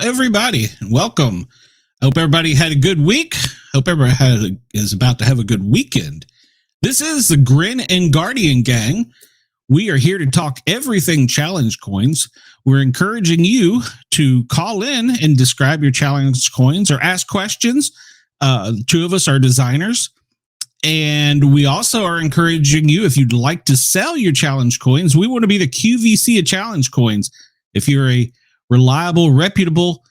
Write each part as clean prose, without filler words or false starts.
everybody, and welcome. Hope everybody had a good week. Hope everybody is about to have a good weekend. This is the Grin and Guardian Gang. We are here to talk everything challenge coins. We're encouraging you to call in and describe your challenge coins or ask questions. Two of us are designers. And we also are encouraging you, if you'd like to sell your challenge coins, we want to be the QVC of challenge coins. If you're a reliable, reputable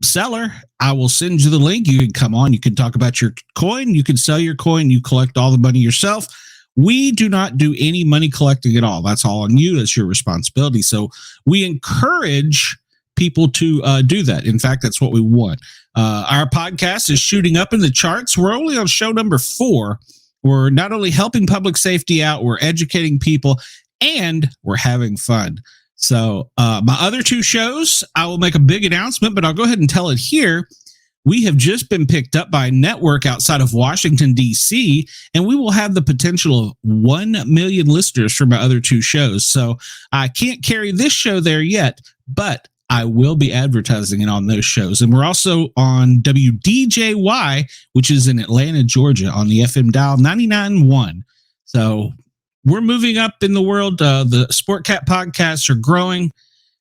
seller, I will send you the link. You can come on. You can talk about your coin. You can sell your coin. You collect all the money yourself. We do not do any money collecting at all. That's all on you. That's your responsibility. So we encourage people to do that. In fact, that's what we want. Our podcast is shooting up in the charts. We're only on show number 4. We're not only helping public safety out, we're educating people, and we're having fun. So my other 2 shows, I will make a big announcement, but I'll go ahead and tell it here. We have just been picked up by a network outside of Washington, D.C., and we will have the potential of 1 million listeners for my other 2 shows. So I can't carry this show there yet, but I will be advertising it on those shows. And we're also on WDJY, which is in Atlanta, Georgia, on the FM dial 99.1. So we're moving up in the world. The Sport Cat podcasts are growing,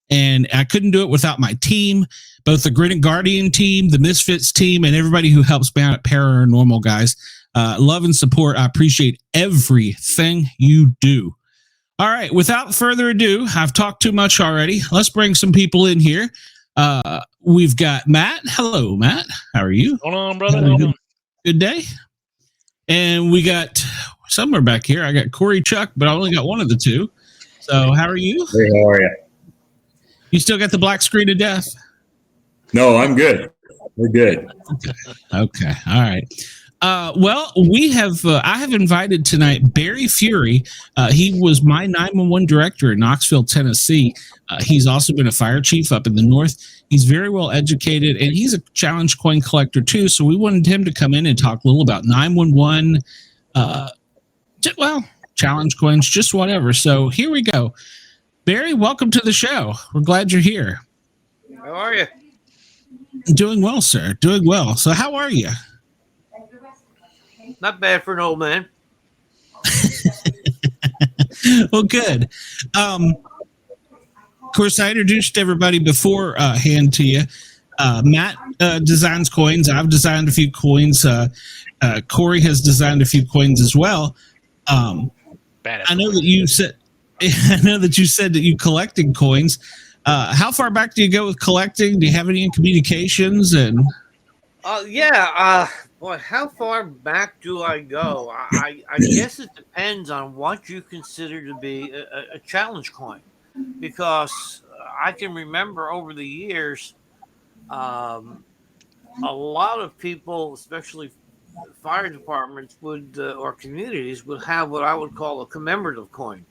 and I couldn't do it without my team, both the Grin and Guardian team, the Misfits team, and everybody who helps me out at Paranormal, guys. Love and support. I appreciate everything you do. All right, without further ado, I've talked too much already. Let's bring some people in here. We've got Matt. Hello, Matt. How are you? Hold on, brother. Good day. And we got somewhere back here. I got Corey Chuck, but I only got one of the 2. So how are you? Hey, how are you? You still got the black screen of death? No, I'm good. We're good. Okay. All right. Well, we have. I have invited tonight Barry Furey. He was my 911 director in Knoxville, Tennessee. He's also been a fire chief up in the north. He's very well educated, and he's a challenge coin collector too. So we wanted him to come in and talk a little about 911. Challenge coins, just whatever. So here we go. Barry, welcome to the show. We're glad you're here. How are you? Doing well, sir. Doing well. So how are you? Not bad for an old man. Well, good. Of course, I introduced everybody beforehand to you. Matt designs coins. I've designed a few coins. Corey has designed a few coins as well. I know that you said that you collected coins. How far back do you go with collecting? Do you have any in communications? And Boy, how far back do I go? I guess it depends on what you consider to be a challenge coin, because I can remember over the years, a lot of people, especially fire departments, or communities would have what I would call a commemorative coin,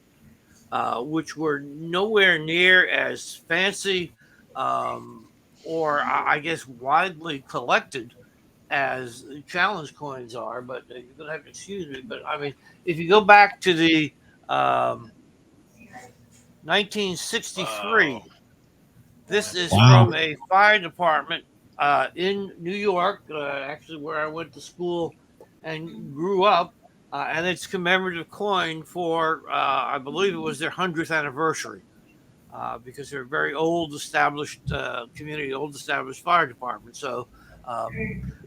which were nowhere near as fancy or I guess widely collected as challenge coins are. But you're going to have to excuse me. But I mean, if you go back to the 1963, this is from a fire department in New York, actually where I went to school and grew up. And it's commemorative coin for, I believe it was their 100th anniversary, because they're a very old established community, old established fire department. So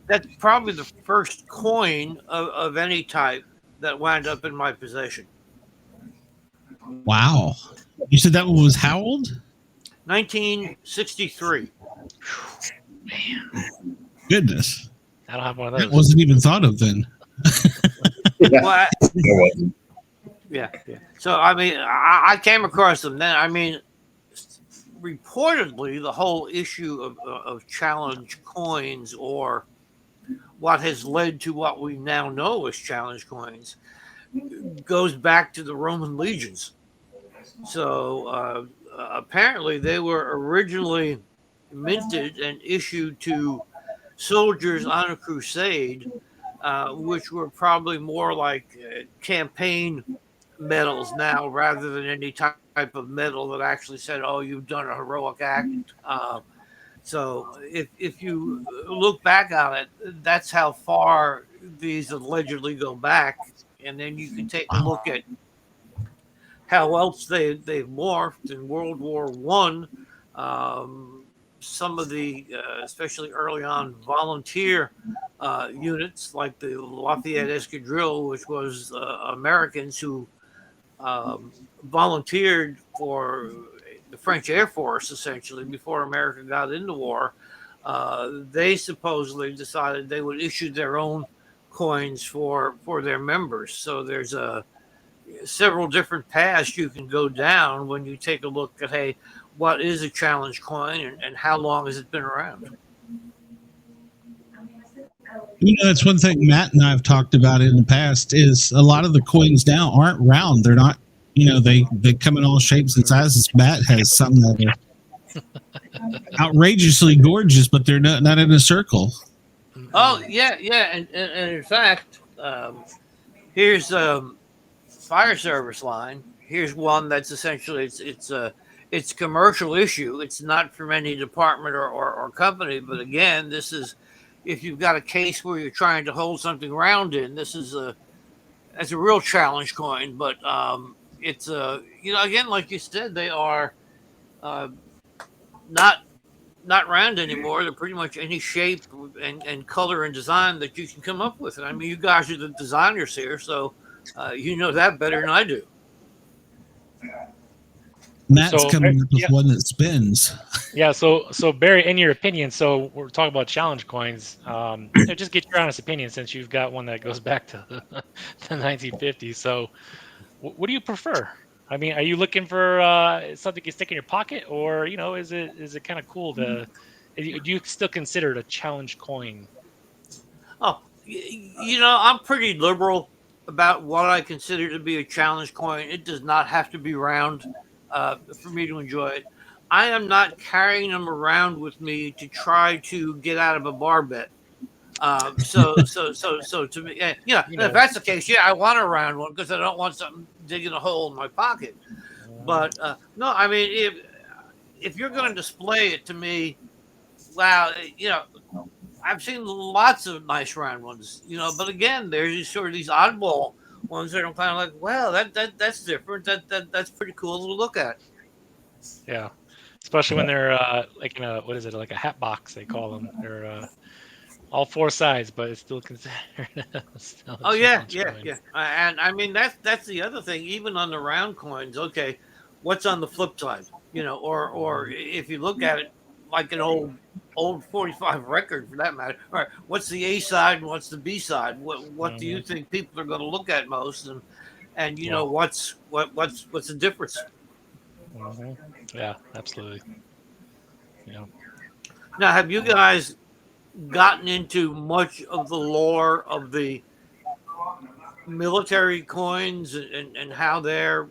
that's probably the first coin of any type that wound up in my possession. Wow. You said that one was how old? 1963. Man. Goodness. I don't have one of those. That wasn't even thought of then. Well, yeah. So, I mean, I came across them then. I mean, reportedly, the whole issue of challenge coins, or what has led to what we now know as challenge coins, goes back to the Roman legions. So, apparently, they were originally minted and issued to soldiers on a crusade, which were probably more like campaign medals now, rather than any type of medal that actually said, "Oh, you've done a heroic act." So if you look back on it, that's how far these allegedly go back, and then you can take a look at how else they've morphed in World War One. Some of the, especially early on, volunteer units like the Lafayette Escadrille, which was Americans who volunteered for the French Air Force essentially before America got into war. They supposedly decided they would issue their own coins for their members. So there's several different paths you can go down when you take a look at, hey, what is a challenge coin and how long has it been around? That's one thing Matt and I have talked about in the past is a lot of the coins now aren't round. They're not, they come in all shapes and sizes. Matt has some that are outrageously gorgeous, but they're not in a circle. Oh, yeah. And in fact, here's fire service line. Here's one that's essentially it's commercial issue. It's not from any department or company. But again, this is if you've got a case where you're trying to hold something round in. This is that's a real challenge coin. But it's again, like you said, they are not round anymore. They're pretty much any shape and color and design that you can come up with. And I mean, you guys are the designers here, so you know that better than I do. Matt's coming up with one that spins. Yeah. So Barry, in your opinion, so we're talking about challenge coins. Just get your honest opinion since you've got one that goes back to the 1950s. So, what do you prefer? I mean, are you looking for something you stick in your pocket, or is it kind of cool to? Do you still consider it a challenge coin? Oh, I'm pretty liberal about what I consider to be a challenge coin. It does not have to be round for me to enjoy it. I am not carrying them around with me to try to get out of a bar bet. So to me, if that's the case, I want a round one because I don't want something digging a hole in my pocket. But no, I mean, if you're going to display it to me, wow, I've seen lots of nice round ones, but again, there's these oddball ones that I'm kind of like, well, that's different. That's pretty cool to look at. Yeah, especially when they're like in a, what is it, like a hat box they call them. They're all four sides, but it's still considered. Oh yeah. And I mean that's the other thing. Even on the round coins, okay, what's on the flip side? Or if you look at it like an old 45 record for that matter. All right, what's the A side and what's the B side? What do you think people are going to look at most? And what's the difference? Mm-hmm. Yeah, absolutely. Now, have you guys gotten into much of the lore of the military coins and how they're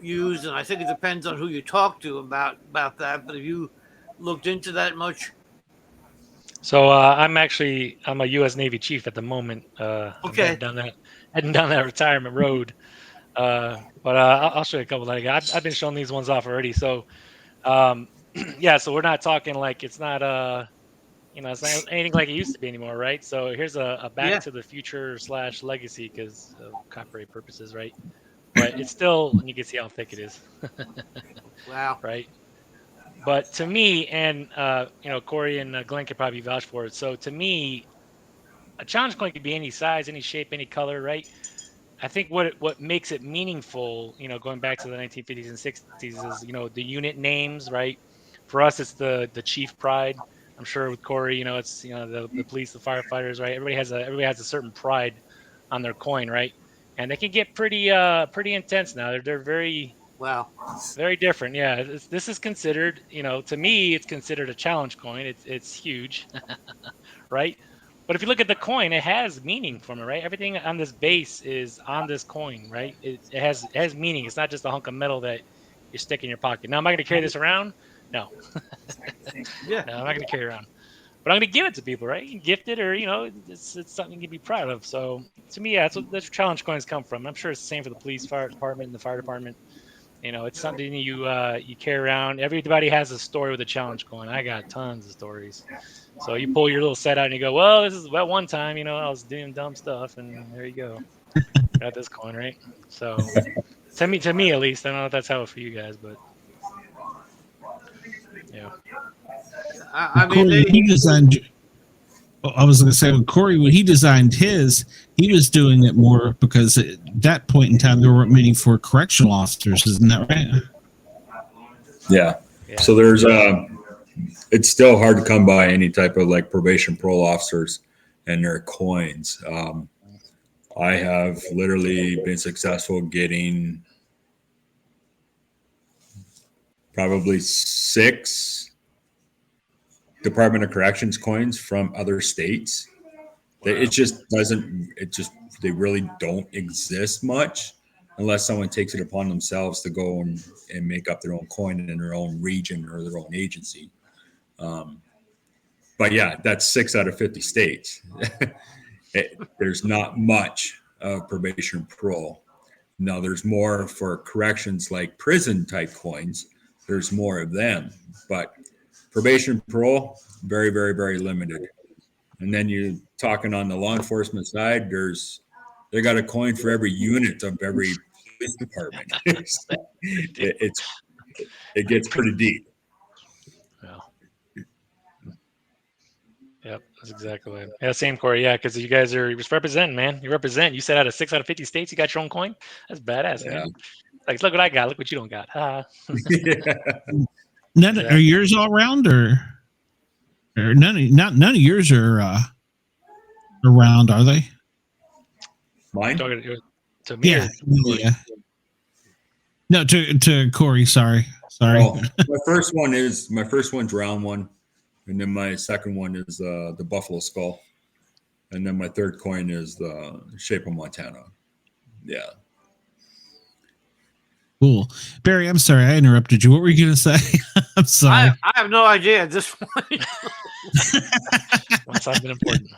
used? And I think it depends on who you talk to about that. But have you looked into that much? So I'm a U.S. Navy chief at the moment. Okay. Heading down that retirement road. But I'll show you a couple. Like I've been showing these ones off already. So yeah. So we're not talking like it's not it's not anything like it used to be anymore, right? So here's a Back to the Future / legacy because of copyright purposes, right? But it's still, and you can see how thick it is. Wow. Right. But to me, and Corey and Glenn could probably vouch for it. So to me, a challenge coin could be any size, any shape, any color, right? I think what makes it meaningful, going back to the 1950s and 60s, is the unit names, right? For us, it's the chief pride. I'm sure with Corey, it's the police, the firefighters, right? Everybody has a certain pride on their coin, right? And they can get pretty intense now. They're very very different. Yeah, this is considered, to me, it's considered a challenge coin. It's huge, right? But if you look at the coin, it has meaning from it, right? Everything on this base is on this coin, right? It has meaning. It's not just a hunk of metal that you stick in your pocket. Now, am I going to carry this around? No. No, I'm not going to carry it around. But I'm going to give it to people, right? You can gift it, or it's something you can be proud of. So to me, that's where challenge coins come from. I'm sure it's the same for the police, fire department, and the fire department. It's something you carry around. Everybody has a story with a challenge coin. I got tons of stories. So you pull your little set out and you go, well, this is about one time, I was doing dumb stuff, and there you go. Got this coin, right? So to me at least, I don't know if that's how it for you guys, but yeah. I mean, Corey, he designed. I was going to say, when Corey, when he designed his, he was doing it more because at that point in time there weren't many for correctional officers, isn't that right? Yeah. So there's it's still hard to come by any type of like probation parole officers and their coins. I have literally been successful getting probably 6 Department of Corrections coins from other states. Wow. They really don't exist much unless someone takes it upon themselves to go and make up their own coin in their own region or their own agency. But yeah, that's 6 out of 50 states. There's not much of probation and parole. Now there's more for corrections like prison type coins. There's more of them, but probation and parole, very, very, very limited. And then you're talking on the law enforcement side, they got a coin for every unit of every police department. It gets pretty deep. Well, yep, that's exactly right. Yeah, same, Corey. Yeah, because you guys are just representing, man. You represent. You said out of 6 out of 50 states, you got your own coin. That's badass, man. Like, look what I got. Look what you don't got. None are yours all round, or none of yours are around, are they? Mine? To me? Yeah. No, to Corey. Sorry. Oh, my first one's round one, and then my second one is the buffalo skull, and then my third coin is the shape of Montana. Yeah. Cool. Barry, I'm sorry I interrupted you. What were you going to say? I'm sorry. I have no idea at this point. Once I've been important.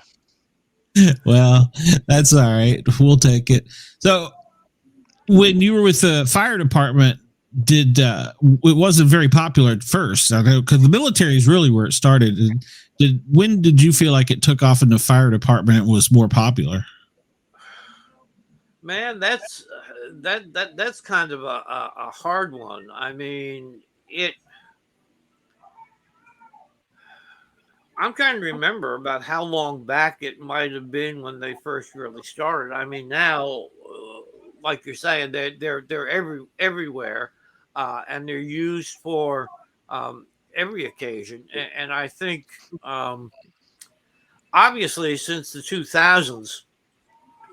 Well, that's all right. We'll take it. So when you were with the fire department, it wasn't very popular at first, I know, because the military is really where it started. When did you feel like it took off in the fire department and was more popular? Man, that's kind of a hard one. I mean, I'm trying to remember about how long back it might have been when they first really started. I mean, now, like you're saying, they're everywhere, and they're used for every occasion. And I think, obviously, since the 2000s,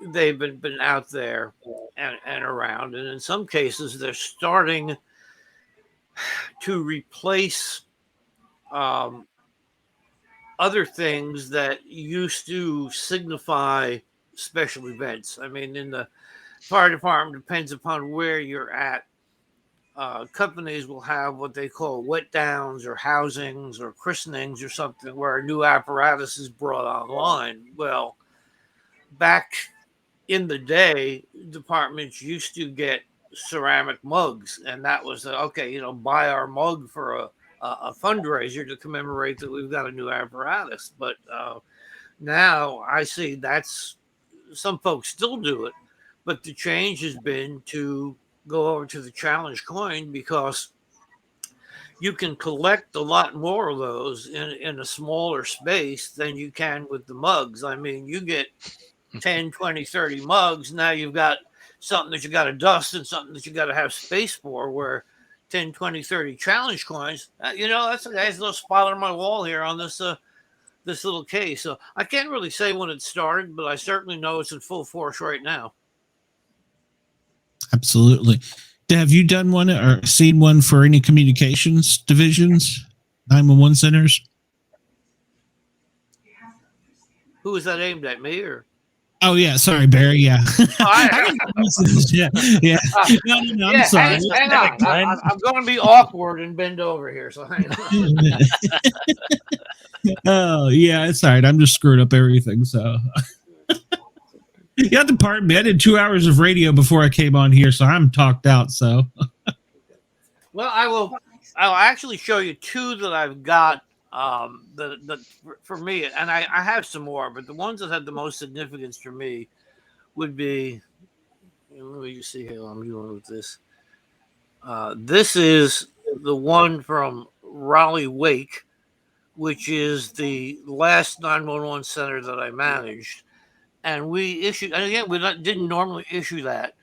they've been out there and around, and in some cases, they're starting to replace other things that used to signify special events. I mean, in the fire department, depends upon where you're at. Companies will have what they call wet downs or housings or christenings or something where a new apparatus is brought online. Well, back in the day, departments used to get ceramic mugs, and that was buy our mug for a fundraiser to commemorate that we've got a new apparatus. But now I see that's some folks still do it, but the change has been to go over to the challenge coin because you can collect a lot more of those in a smaller space than you can with the mugs. I mean, you get 10, 20, 30 mugs. Now you've got something that you got to dust and something that you got to have space for, where 10, 20, 30 challenge coins, that's a nice little spot on my wall here on this little case. So I can't really say when it started, but I certainly know it's in full force right now. Absolutely. Have you done one or seen one for any communications divisions, 911 centers? Who was that aimed at, me or? Oh yeah, sorry, Barry. Yeah, yeah. No, I'm sorry. Hang on. I'm going to be awkward and bend over here. So hang on. Oh yeah, it's all right. I'm just screwing up everything. So you have to pardon me. I did 2 hours of radio before I came on here, so I'm talked out. So Well, I'll actually show you two that I've got. For me, and I have some more, but the ones that had the most significance for me would be. Let me just see how I'm doing with this. This is the one from Raleigh Wake, which is the last 911 center that I managed. And we issued, and again, didn't normally issue that,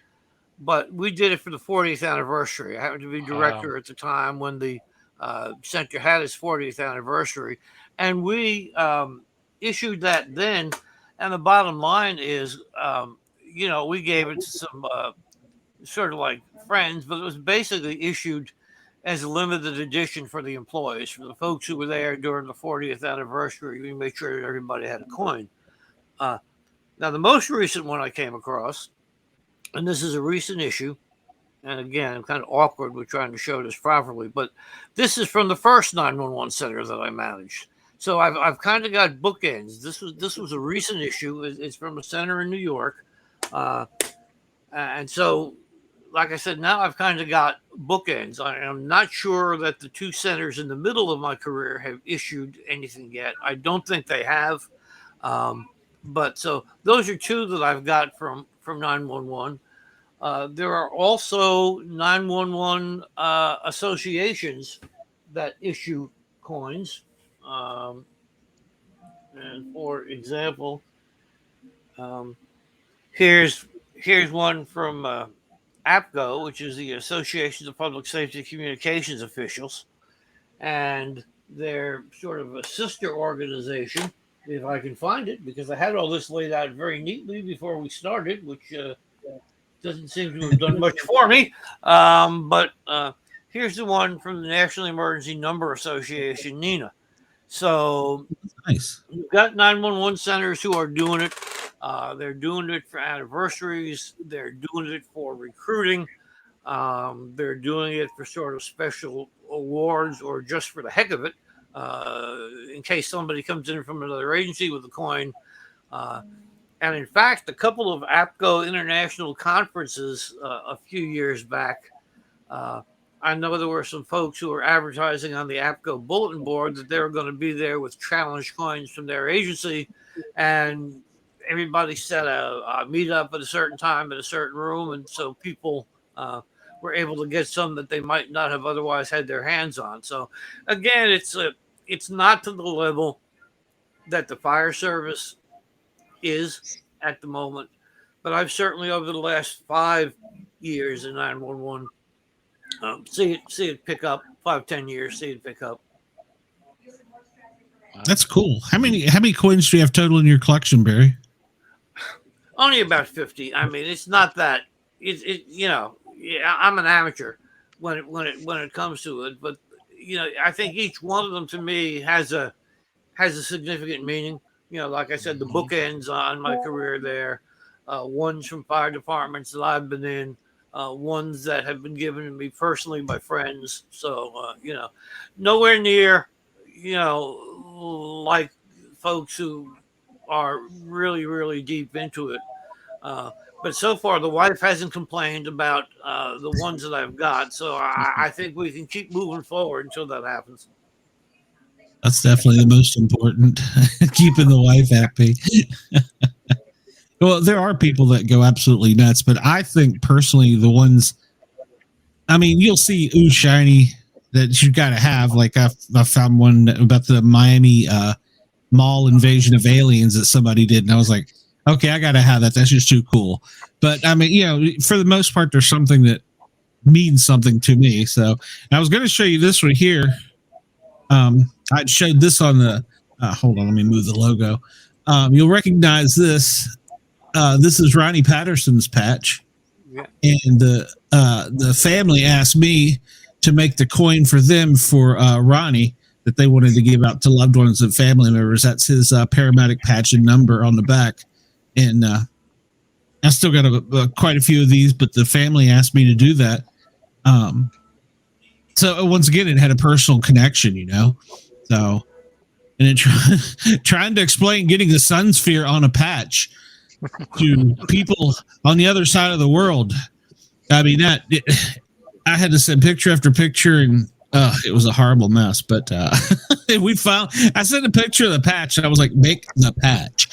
but we did it for the 40th anniversary. I happened to be director at the time when the center had its 40th anniversary. And we issued that then. And the bottom line is, we gave it to some sort of like friends, but it was basically issued as a limited edition for the employees, for the folks who were there during the 40th anniversary. We made sure that everybody had a coin. Now, the most recent one I came across, and this is a recent issue, and again, I'm kind of awkward with trying to show this properly, but this is from the first 911 center that I managed. So I've kind of got bookends. This was a recent issue. It's from a center in New York, and so, like I said, now I've kind of got bookends. I'm not sure that the two centers in the middle of my career have issued anything yet. I don't think they have. But so those are two that I've got from 911. There are also 911 associations that issue coins. And for example, here's one from APCO, which is the Association of Public Safety Communications Officials, and they're sort of a sister organization, if I can find it, because I had all this laid out very neatly before we started, which doesn't seem to have done much for me. But here's the one from the National Emergency Number Association, NENA. So Nice. You've got 911 centers who are doing it. They're doing it for anniversaries. They're doing it for recruiting. They're doing it for sort of special awards or just for the heck of it, in case somebody comes in from another agency with a coin. And in fact, a couple of APCO international conferences a few years back, I know there were some folks who were advertising on the APCO bulletin board that they were going to be there with challenge coins from their agency, and everybody set a meetup at a certain time in a certain room, and so people were able to get some that they might not have otherwise had their hands on. So again, it's not to the level that the fire service is at the moment, but I've certainly over the last 5 years in 911 see it pick up. 5-10 years, see it pick up. That's cool. How many coins do you have total in your collection, Barry? Only about 50. I mean, it's not that. I'm an amateur when it comes to it, but I think each one of them to me has a significant meaning. Like I said, the bookends on my career there. Ones from fire departments that I've been in. Ones that have been given to me personally by friends. So, nowhere near, like folks who are really, really deep into it. But so far, the wife hasn't complained about the ones that I've got. So I think we can keep moving forward until that happens. That's definitely the most important, keeping the wife happy. Well, there are people that go absolutely nuts, but I think personally the ones, I mean, you'll see ooh shiny that you got to have. Like I found one about the Miami mall invasion of aliens that somebody did, and I was like, okay, I got to have that. That's just too cool. But I mean, for the most part, there's something that means something to me. So I was going to show you this one here. I showed this on the. Hold on, let me move the logo. You'll recognize this. This is Ronnie Patterson's patch, yeah. And the family asked me to make the coin for them for Ronnie that they wanted to give out to loved ones and family members. That's his paramedic patch and number on the back, and I still got quite a few of these, but the family asked me to do that. So once again, it had a personal connection, So, and it trying to explain getting the sun sphere on a patch to people on the other side of the world. I mean, I had to send picture after picture, and it was a horrible mess. But we found. I sent a picture of the patch, and I was like, "Make the patch."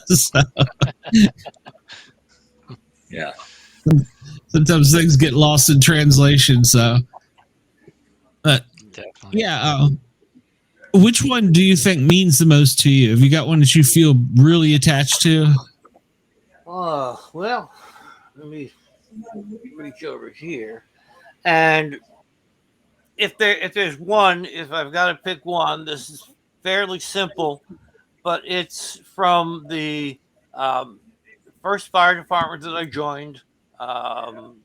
So, Yeah. sometimes things get lost in translation. So, but Definitely. yeah. Which one do you think means the most to you? Have you got one that you feel really attached to? Oh, well, let me reach over here. And if I've got to pick one, this is fairly simple, but it's from the um, first fire department that I joined, um,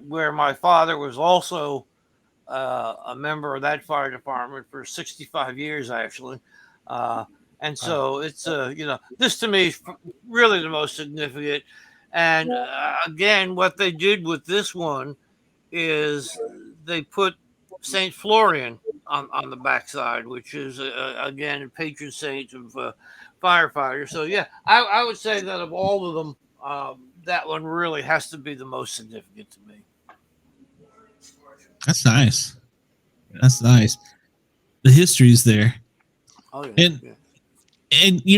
where my father was also a member of that fire department for 65 years, actually. Uh, and so it's, this to me is really the most significant. And again, what they did with this one is they put Saint Florian on the backside, which is again a patron saint of firefighters. So yeah, I would say that of all of them, that one really has to be the most significant to me. That's nice. That's nice. The history's there. Oh yeah. And yeah.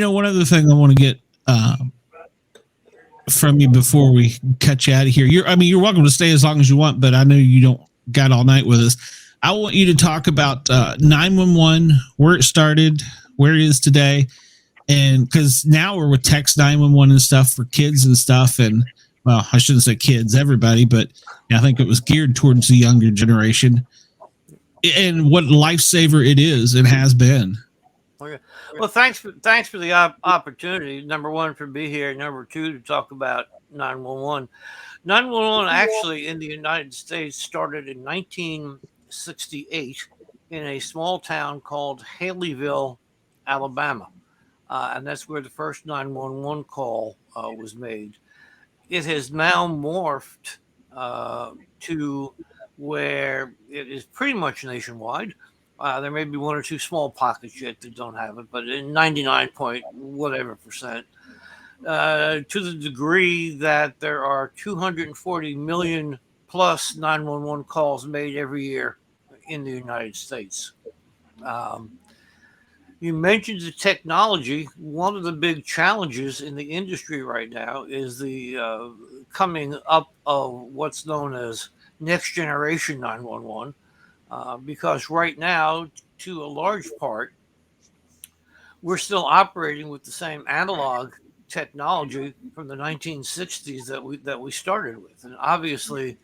and one other thing I want to get from you before we cut you out of here. You're welcome to stay as long as you want, but I know you don't got all night with us. I want you to talk about 911, where it started, where it is today, and because now we're with text 911 and stuff for kids and stuff, and well, I shouldn't say kids, everybody, but I think it was geared towards the younger generation, and what lifesaver it is and has been. Okay. Well, thanks for the opportunity. Number one, for be here. Number two, to talk about 911. 911 actually in the United States started in 1968 in a small town called Haleyville, Alabama, and that's where the first 911 call was made. It has now morphed to where it is pretty much nationwide. There may be one or two small pockets yet that don't have it, but in 99 point whatever percent, to the degree that there are 240 million plus 911 calls made every year in the United States. Um, you mentioned the technology. One of the big challenges in the industry right now is the coming up of what's known as next generation 911. Because right now, to a large part, we're still operating with the same analog technology from the 1960s that we started with, and obviously,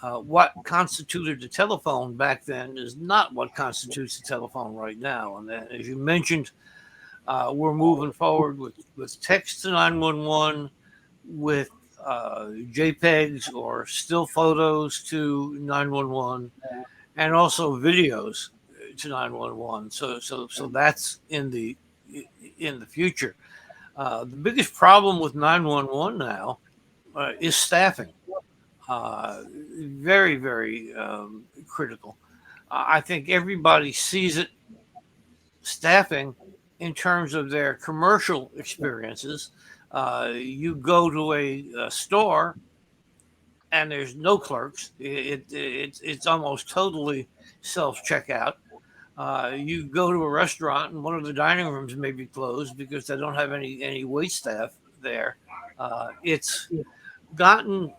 what constituted the telephone back then is not what constitutes the telephone right now. And as you mentioned, we're moving forward with text to 911, with JPEGs or still photos to 911, and also videos to 911. So that's in the future. The biggest problem with 911 now is staffing. Very, very critical. I think everybody sees it, staffing, in terms of their commercial experiences. You go to a store and there's no clerks. It's almost totally self checkout. You go to a restaurant and one of the dining rooms may be closed because they don't have any wait staff there. It's gotten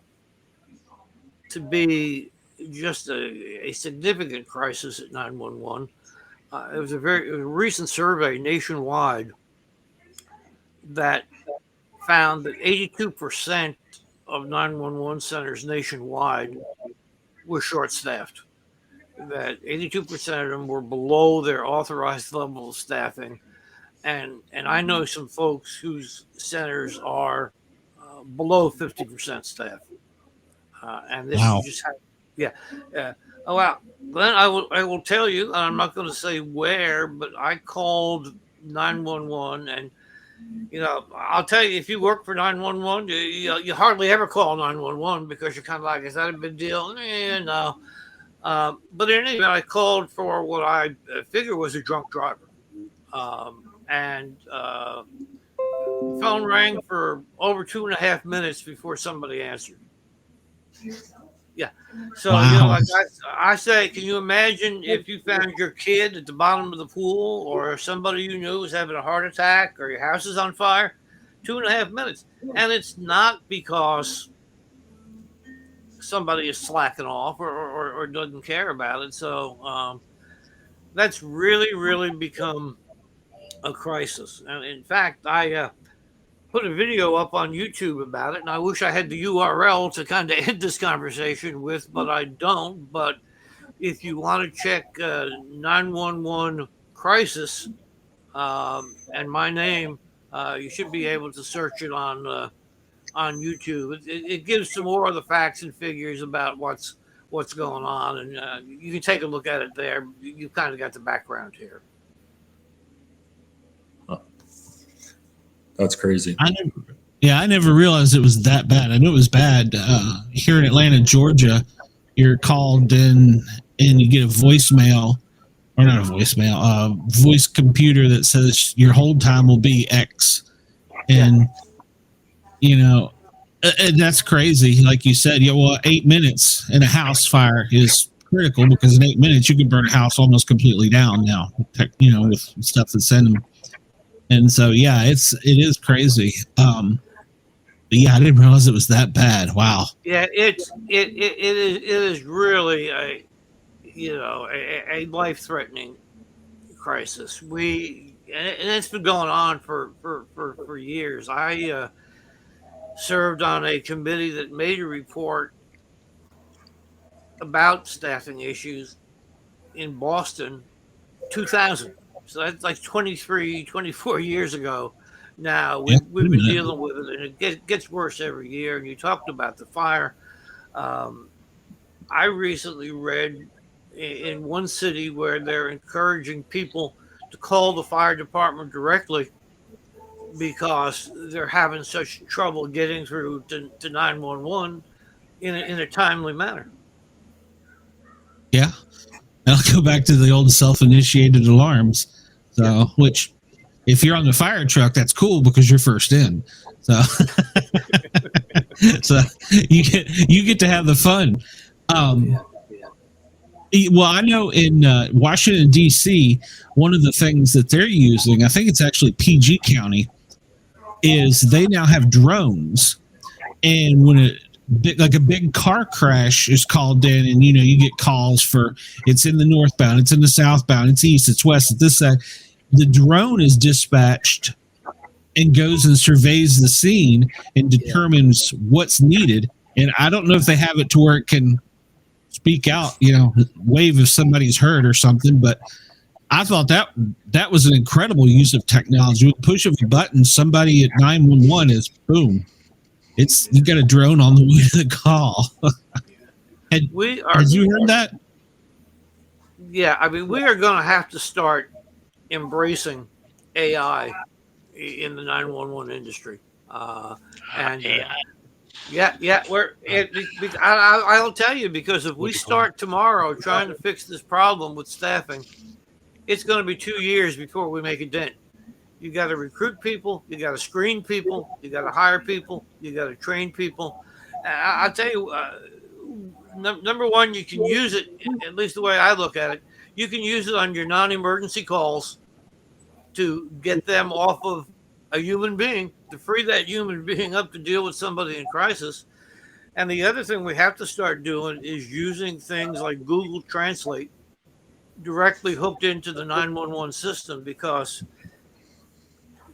to be just a significant crisis at 911. It was a recent survey nationwide that found that 82% of 911 centers nationwide were short staffed. That 82% of them were below their authorized level of staffing. And I know some folks whose centers are below 50% staff. And this Wow. is just how, yeah. Oh, wow. Glenn, I will tell you, and I'm not going to say where, but I called 911, and I'll tell you, if you work for 911, you hardly ever call 911 because you're kind of like, is that a big deal? No. But in any event, I called for what I figure was a drunk driver. And the phone rang for over 2.5 minutes before somebody answered. So Wow. like I say, can you imagine if you found your kid at the bottom of the pool, or somebody you knew was having a heart attack, or your house is on fire? 2.5 minutes, and it's not because somebody is slacking off or doesn't care about it. So that's really become a crisis. And in fact, I put a video up on YouTube about it, and I wish I had the URL to kind of end this conversation with, but I don't. But if you want to check 911 crisis and my name, you should be able to search it on YouTube. It gives some more of the facts and figures about what's going on, and you can take a look at it there. You kind of got the background here. That's crazy. I never realized it was that bad. I knew it was bad. Here in Atlanta, Georgia, you're called in and you get a voicemail, or not a voicemail, a voice computer that says your hold time will be X. And, and that's crazy. Like you said, 8 minutes in a house fire is critical, because in 8 minutes you can burn a house almost completely down now, with stuff that's in them. And so, it is crazy. But I didn't realize it was that bad. Wow. Yeah, it is really a life-threatening crisis. And it's been going on for years. I served on a committee that made a report about staffing issues in Boston, 2000. So that's like 23, 24 years ago. Now we've been dealing with it, and it gets worse every year. And you talked about the fire. I recently read in one city where they're encouraging people to call the fire department directly because they're having such trouble getting through to 911 in a timely manner. Yeah. And I'll go back to the old self-initiated alarms. So, which, if you're on the fire truck, that's cool because you're first in. So, so you get to have the fun. Well, I know in Washington, D.C., one of the things that they're using, I think it's actually PG County, is they now have drones. And when a big car crash is called in, and you get calls for, it's in the northbound, it's in the southbound, it's east, it's west, it's this side. The drone is dispatched and goes and surveys the scene and determines what's needed. And I don't know if they have it to where it can speak out, wave if somebody's hurt or something, but I thought that was an incredible use of technology. With the push of a button, somebody at 911 is boom. You got a drone on the way to the call. Had you heard that? Yeah, I mean, we are going to have to start embracing AI in the 911 industry. I'll tell you, because if we start tomorrow trying to fix this problem with staffing, it's going to be 2 years before we make a dent. You got to recruit people, you got to screen people, you got to hire people, you got to train people. I'll tell you, number one, you can use it, at least the way I look at it, you can use it on your non-emergency calls to get them off of a human being, to free that human being up to deal with somebody in crisis. And the other thing we have to start doing is using things like Google Translate directly hooked into the 911 system, because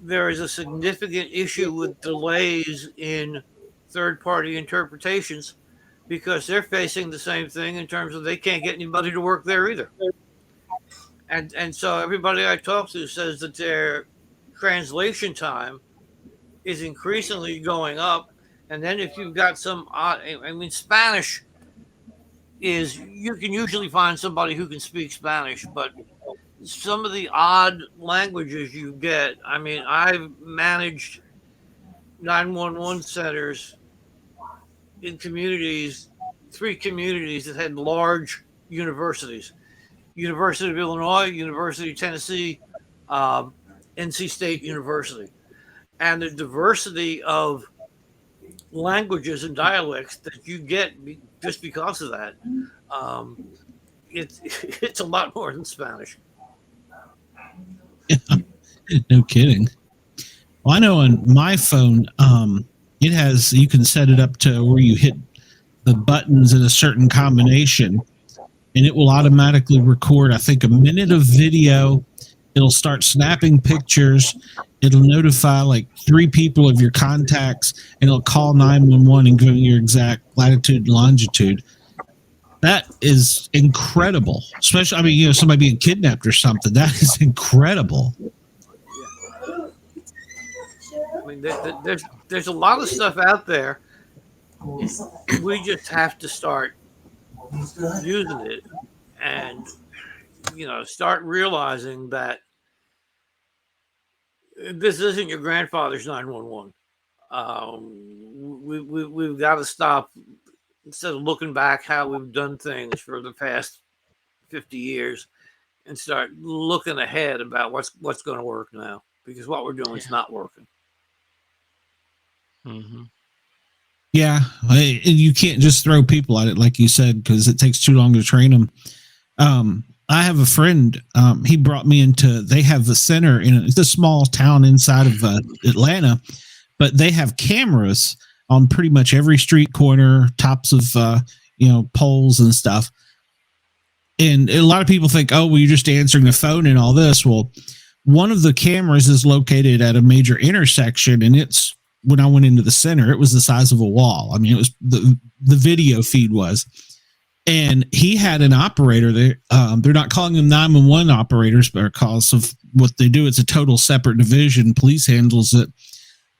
there is a significant issue with delays in third-party interpretations, because they're facing the same thing in terms of they can't get anybody to work there either. And so everybody I talk to says that their translation time is increasingly going up. And then if you've got Spanish is, you can usually find somebody who can speak Spanish, but some of the odd languages you get, I've managed 911 centers in communities, 3 communities that had large universities: University of Illinois, University of Tennessee, NC State University. And the diversity of languages and dialects that you get just because of that. Um, it's it's a lot more than Spanish. No kidding. Well, I know on my phone, it has, you can set it up to where you hit the buttons in a certain combination and it will automatically record, I think, a minute of video. It'll start snapping pictures. It'll notify like 3 people of your contacts and it'll call 911 and give you your exact latitude and longitude. That is incredible. Especially, I mean, you know, somebody being kidnapped or something. That is incredible. I mean, there's a lot of stuff out there. We just have to start using it and, you know, start realizing that this isn't your grandfather's 911. We've got to stop, instead of looking back how we've done things for the past 50 years, and start looking ahead about what's going to work now, because what we're doing is not working. Mm-hmm. Yeah, and you can't just throw people at it like you said, because it takes too long to train them. I have a friend. He brought me into. They have a center it's a small town inside of Atlanta, but they have cameras on pretty much every street corner, tops of poles and stuff. And a lot of people think, oh, well, you're just answering the phone and all this. Well, one of the cameras is located at a major intersection, and it's, when I went into the center, it was the size of a wall. I mean, it was the video feed was, and he had an operator there. They're not calling them 911 operators, but because of what they do, it's a total separate division. Police handles it,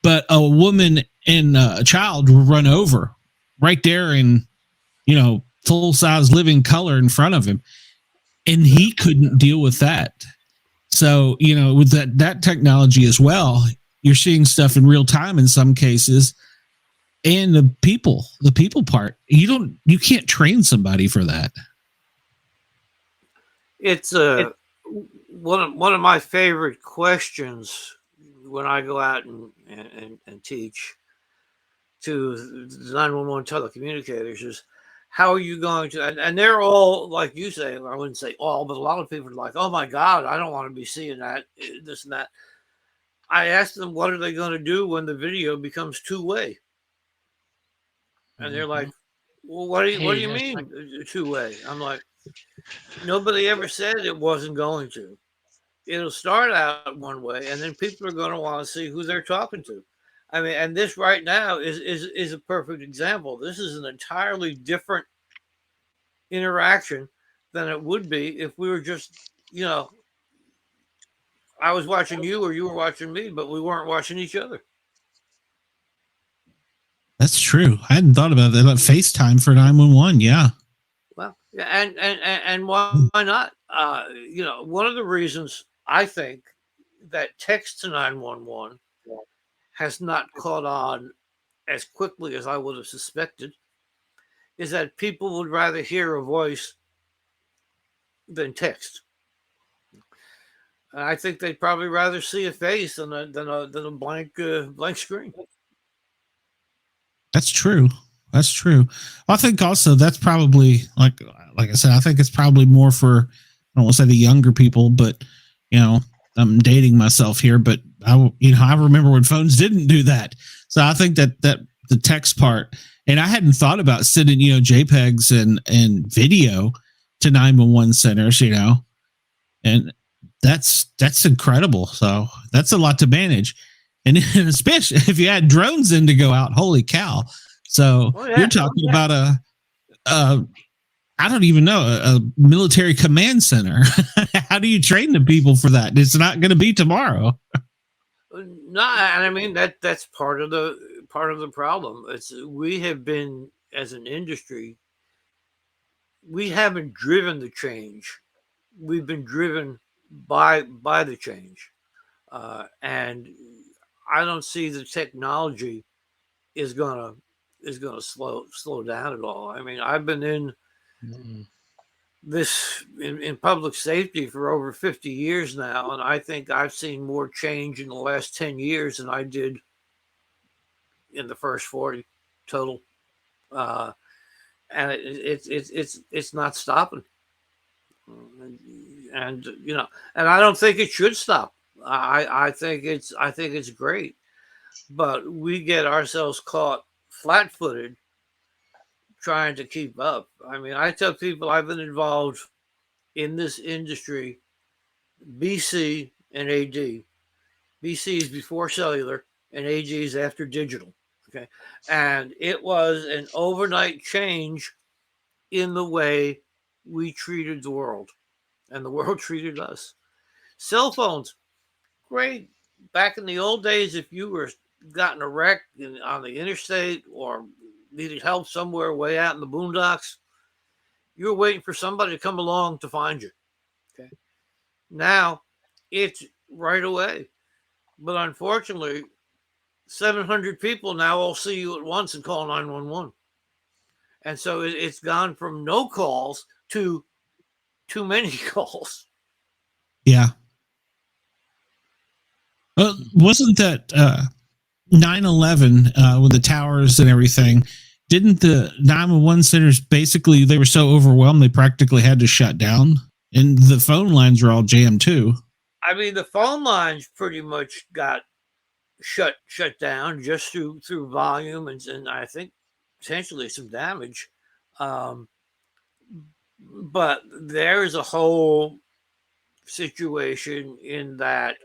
but a woman and a child were run over right there in, full size living color in front of him, and he couldn't deal with that. So, with that technology as well, you're seeing stuff in real time in some cases, and the people part, you can't train somebody for that. It's one of my favorite questions when I go out and teach to the 911 telecommunicators is, how are you going to, and they're all, like you say, I wouldn't say all, but a lot of people are like, oh my God, I don't want to be seeing that, this and that. I asked them, what are they going to do when the video becomes two-way? And they're like, well, what do you mean two-way? I'm like, nobody ever said it wasn't going to. It'll start out one way, and then people are going to want to see who they're talking to. I mean, and this right now is a perfect example. This is an entirely different interaction than it would be if we were just, I was watching you or you were watching me, but we weren't watching each other. That's true. I hadn't thought about that. About FaceTime for 911. Yeah. Well, yeah, and why not? One of the reasons I think that text to 911 has not caught on as quickly as I would have suspected is that people would rather hear a voice than text. And I think they'd probably rather see a face than a blank screen. That's true. That's true. I think also that's probably like I said, I think it's probably more for, I don't want to say the younger people, but I'm dating myself here, but I remember when phones didn't do that. So I think that the text part, and I hadn't thought about sending, JPEGs and video to 911 centers, and that's incredible. So that's a lot to manage. And especially if you had drones in to go out, holy cow. So you're talking about I don't even know, a military command center. How do you train the people for that? It's not going to be tomorrow. No, and I mean that's part of the problem. We have been, as an industry, we haven't driven the change. We've been driven by the change, and I don't see the technology is gonna slow down at all. I mean, I've been in this in public safety for over 50 years now, and I think I've seen more change in the last 10 years than I did in the first 40. total, and it's not stopping. And and I don't think it should stop. I think it's great, but we get ourselves caught flat-footed trying to keep up. I mean, I tell people I've been involved in this industry, BC and AD. BC is before cellular, and AD is after digital. Okay, and it was an overnight change in the way we treated the world, and the world treated us. Cell phones, great. Back in the old days, if you were gotten a wreck on the interstate or needed help somewhere way out in the boondocks, you were waiting for somebody to come along to find you. Okay. Now it's right away. But unfortunately, 700 people now all see you at once and call 911. And so it's gone from no calls to too many calls. Yeah. Wasn't that 9/11 with the towers and everything? Didn't the 911 centers basically, they were so overwhelmed they practically had to shut down, and the phone lines were all jammed too? I mean, the phone lines pretty much got shut down just through volume and I think potentially some damage. But there is a whole situation in that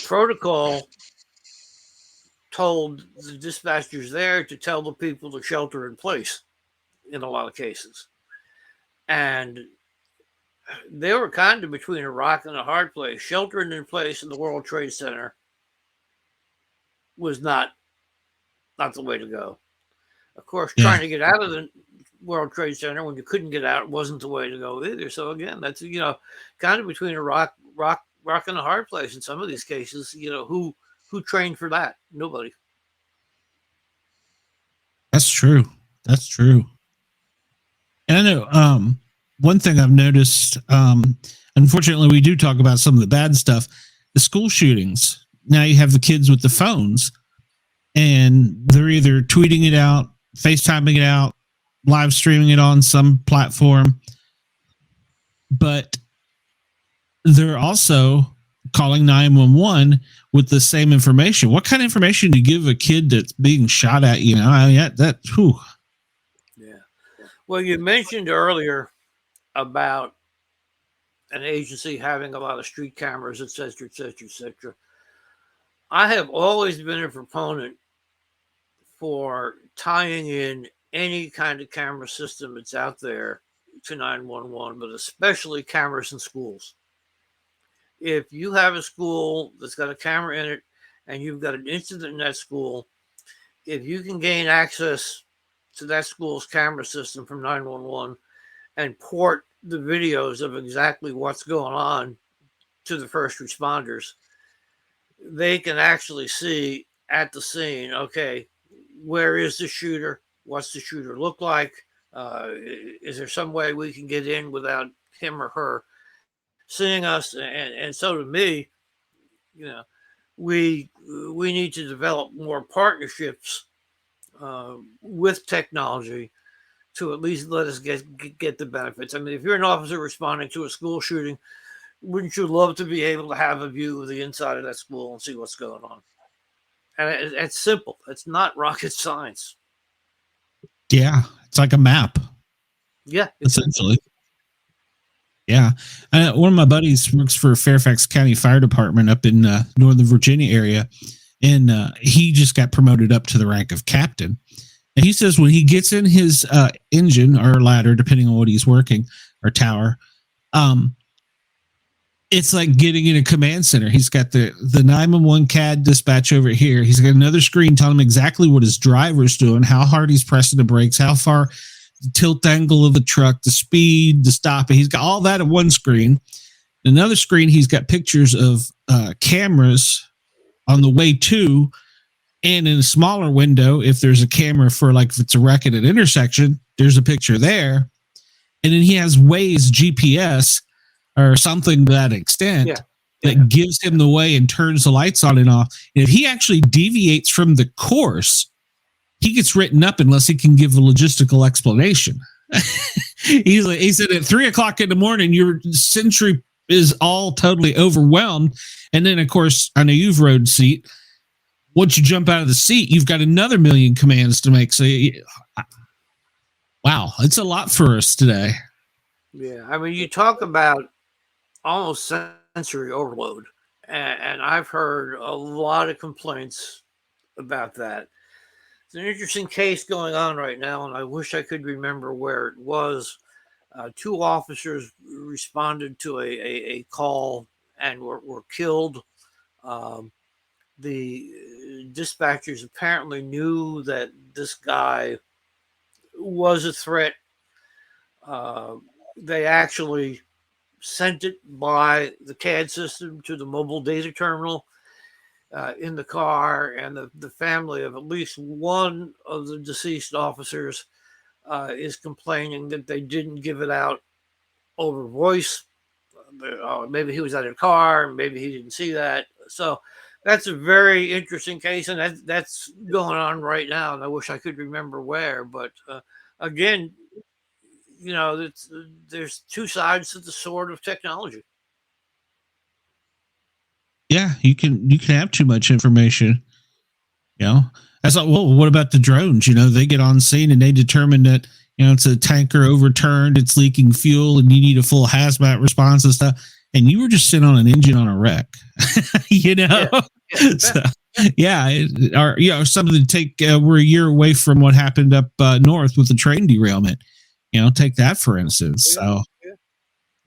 protocol told the dispatchers there to tell the people to shelter in place in a lot of cases. And they were kind of between a rock and a hard place. Sheltering in place in the World Trade Center was not the way to go. Of course, trying to get out of the World Trade Center when you couldn't get out wasn't the way to go either. So again, that's kind of between a rock and a hard place in some of these cases. Who trained for that? Nobody. That's true. That's true. And I know one thing I've noticed, unfortunately, we do talk about some of the bad stuff, the school shootings. Now you have the kids with the phones, and they're either tweeting it out, FaceTiming it out, live streaming it on some platform, but they're also calling 911 with the same information. What kind of information do you give a kid that's being shot at? Whew. Yeah. Well, you mentioned earlier about an agency having a lot of street cameras, et cetera, et cetera, et cetera. I have always been a proponent for tying in any kind of camera system that's out there to 911, but especially cameras in schools. If you have a school that's got a camera in it and you've got an incident in that school, if you can gain access to that school's camera system from 911 and port the videos of exactly what's going on to the first responders, they can actually see at the scene, okay, where is the shooter? What's the shooter look like? Is there some way we can get in without him or her seeing us? And so to me, we need to develop more partnerships with technology to at least let us get the benefits. I mean, if you're an officer responding to a school shooting, wouldn't you love to be able to have a view of the inside of that school and see what's going on? And it's simple. It's not rocket science. Yeah, it's like a map. Yeah, essentially. Yeah. One of my buddies works for Fairfax County Fire Department up in Northern Virginia area, and he just got promoted up to the rank of captain. And he says when he gets in his engine or ladder, depending on what he's working, or tower, it's like getting in a command center. He's got the 911 CAD dispatch over here. He's got another screen telling him exactly what his driver's doing, how hard he's pressing the brakes, how far the tilt angle of the truck, the speed, the stop. He's got all that at one screen. Another screen, he's got pictures of cameras on the way to, and in a smaller window, if there's a camera for, like, if it's a wreck at an intersection, there's a picture there. And then he has Waze GPS or something to that extent. Yeah. that gives him the way and turns the lights on and off. And if he actually deviates from the course, he gets written up unless he can give a logistical explanation. He said at 3:00 in the morning, your century is all totally overwhelmed. And then, of course, I know you've rode seat. Once you jump out of the seat, you've got another million commands to make. So, wow, it's a lot for us today. Yeah, I mean, you talk about almost sensory overload, and I've heard a lot of complaints about that. It's an interesting case going on right now, and I wish I could remember where it was. Two officers responded to a call and were killed. The dispatchers apparently knew that this guy was a threat. They actually sent it by the CAD system to the mobile data terminal in the car, and the family of at least one of the deceased officers is complaining that they didn't give it out over voice. Maybe he was at a car, maybe he didn't see that. So that's a very interesting case, and that's going on right now. And I wish I could remember where, but again, there's two sides to the sword of technology. Yeah, you can have too much information. That's like, well, what about the drones? They get on scene and they determine that it's a tanker overturned, it's leaking fuel, and you need a full hazmat response and stuff. And you were just sitting on an engine on a wreck. Yeah. So, or something to take. We're a year away from what happened up north with the train derailment. Take that for instance. So,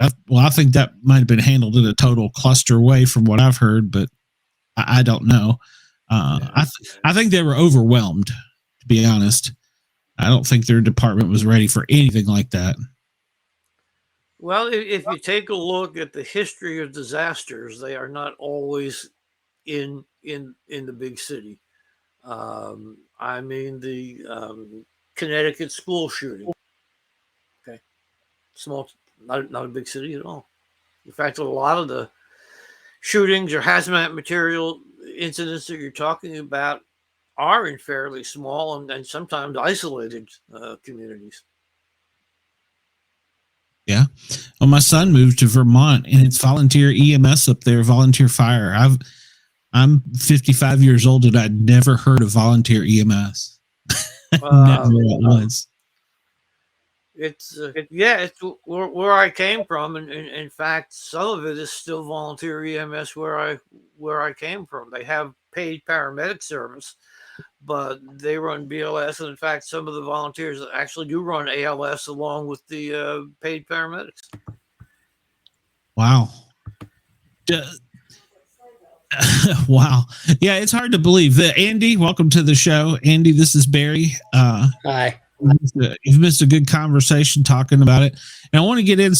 I think that might have been handled in a total cluster way from what I've heard, but I don't know. I think they were overwhelmed, to be honest. I don't think their department was ready for anything like that. Well, if you take a look at the history of disasters, they are not always in the big city. I mean, the Connecticut school shooting. Okay, small, not a big city at all. In fact, a lot of the shootings or hazmat material incidents that you're talking about are in fairly small and sometimes isolated communities. Yeah. Well, my son moved to Vermont, and it's volunteer EMS up there, volunteer fire. I'm 55 years old, and I'd never heard of volunteer EMS. Never once. It's where I came from, and in fact, some of it is still volunteer EMS where I came from. They have paid paramedic service, but they run BLS, and in fact, some of the volunteers actually do run ALS along with the paid paramedics. Wow. Wow. Yeah, it's hard to believe. Andy, welcome to the show. Andy, this is Barry. Hi. You've missed a good conversation talking about it. And I want to get in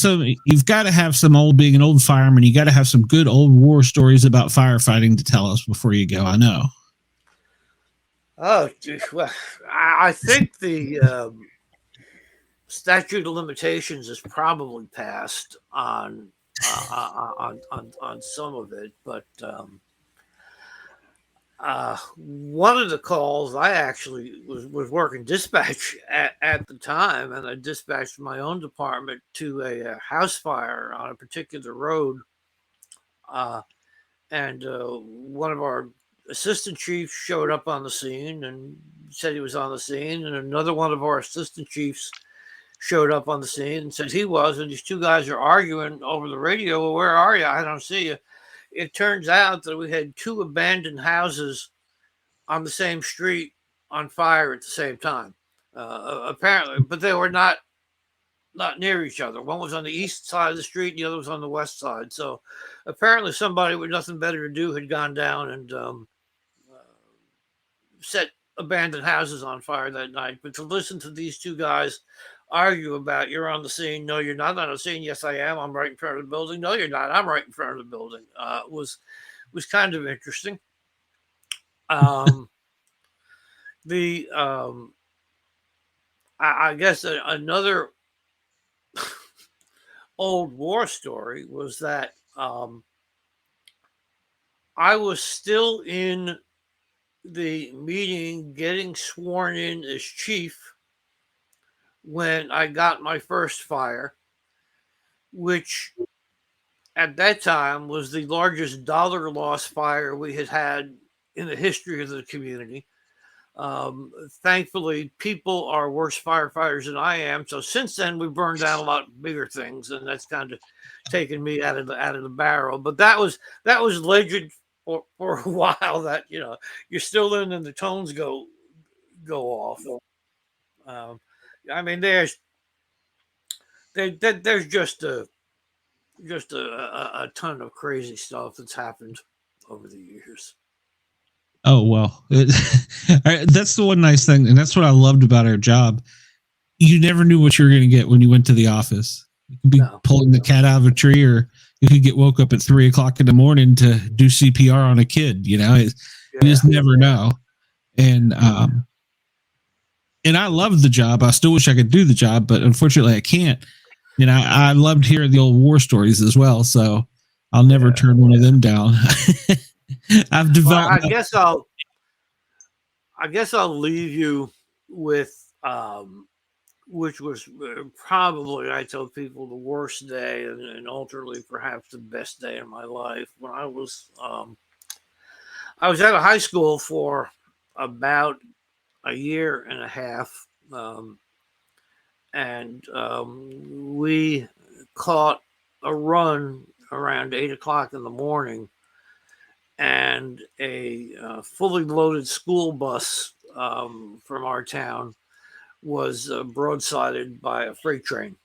you've got to have being an old fireman, you got to have some good old war stories about firefighting to tell us before you go. I know. Oh, well, I think the statute of limitations is probably passed on some of it, but one of the calls I actually was working dispatch at the time, and I dispatched my own department to a house fire on a particular road, and one of our assistant chiefs showed up on the scene and said he was on the scene, and another one of our assistant chiefs showed up on the scene and said he was, and these two guys are arguing over the radio. Well, where are you? I don't see you. It turns out that we had two abandoned houses on the same street on fire at the same time, apparently, but they were not near each other. One was on the east side of the street, and the other was on the west side. So apparently somebody with nothing better to do had gone down and set abandoned houses on fire that night. But to listen to these two guys argue about, you're on the scene, no, you're not on the scene, yes, I am, I'm right in front of the building, no, you're not, I'm right in front of the building, was kind of interesting. I guess another old war story was that I was still in the meeting getting sworn in as chief when I got my first fire, which at that time was the largest dollar loss fire we had had in the history of the community. Thankfully, people are worse firefighters than I am. So since then, we've burned down a lot bigger things, and that's kind of taken me out of the barrel. But that was legend for a while. That you're still in, and the tones go off. I mean, there's just a ton of crazy stuff that's happened over the years. Oh, well, that's the one nice thing. And that's what I loved about our job. You never knew what you were going to get when you went to the office. You could be pulling the cat out of a tree, or you could get woke up at 3 o'clock in the morning to do CPR on a kid. You just never know. And I loved the job. I still wish I could do the job, but unfortunately I can't. And I loved hearing the old war stories as well. So I'll never turn one of them down. I've developed. Well, I guess I'll leave you with which was probably, I tell people, the worst day and ultimately perhaps the best day of my life. When I was out of high school for about a year and a half, and we caught a run around 8 o'clock in the morning, and a fully loaded school bus from our town was broadsided by a freight train.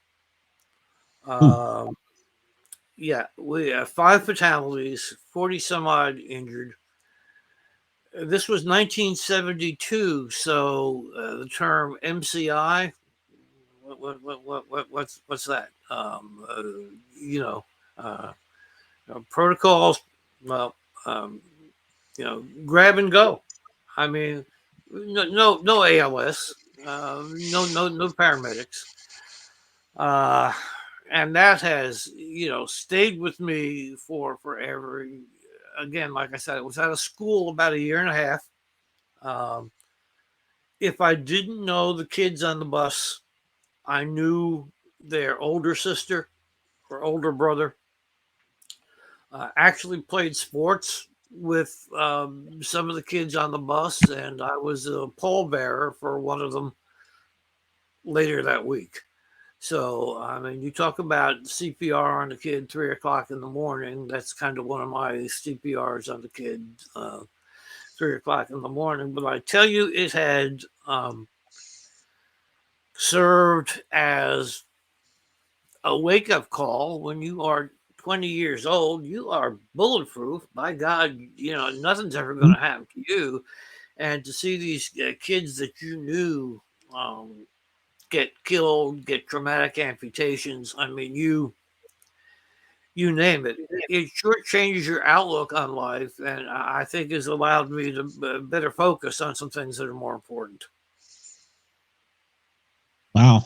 We have 5 fatalities, 40 some odd injured. This was 1972, so the term MCI, what's that? Protocols. Well, grab and go. I mean, no ALS, no paramedics, and that has stayed with me for forever. Again, like I said, I was out of school about a year and a half. If I didn't know the kids on the bus, I knew their older sister or older brother. Actually played sports with some of the kids on the bus, and I was a pallbearer for one of them later that week. So, I mean, you talk about CPR on the kid 3 o'clock in the morning. That's kind of one of my CPRs on the kid 3 o'clock in the morning. But I tell you, it had served as a wake-up call. When you are 20 years old, you are bulletproof. By God, nothing's ever going to happen to you. And to see these kids that you knew get killed, get traumatic amputations, I mean, you name it. It sure changes your outlook on life, and I think has allowed me to better focus on some things that are more important. Wow.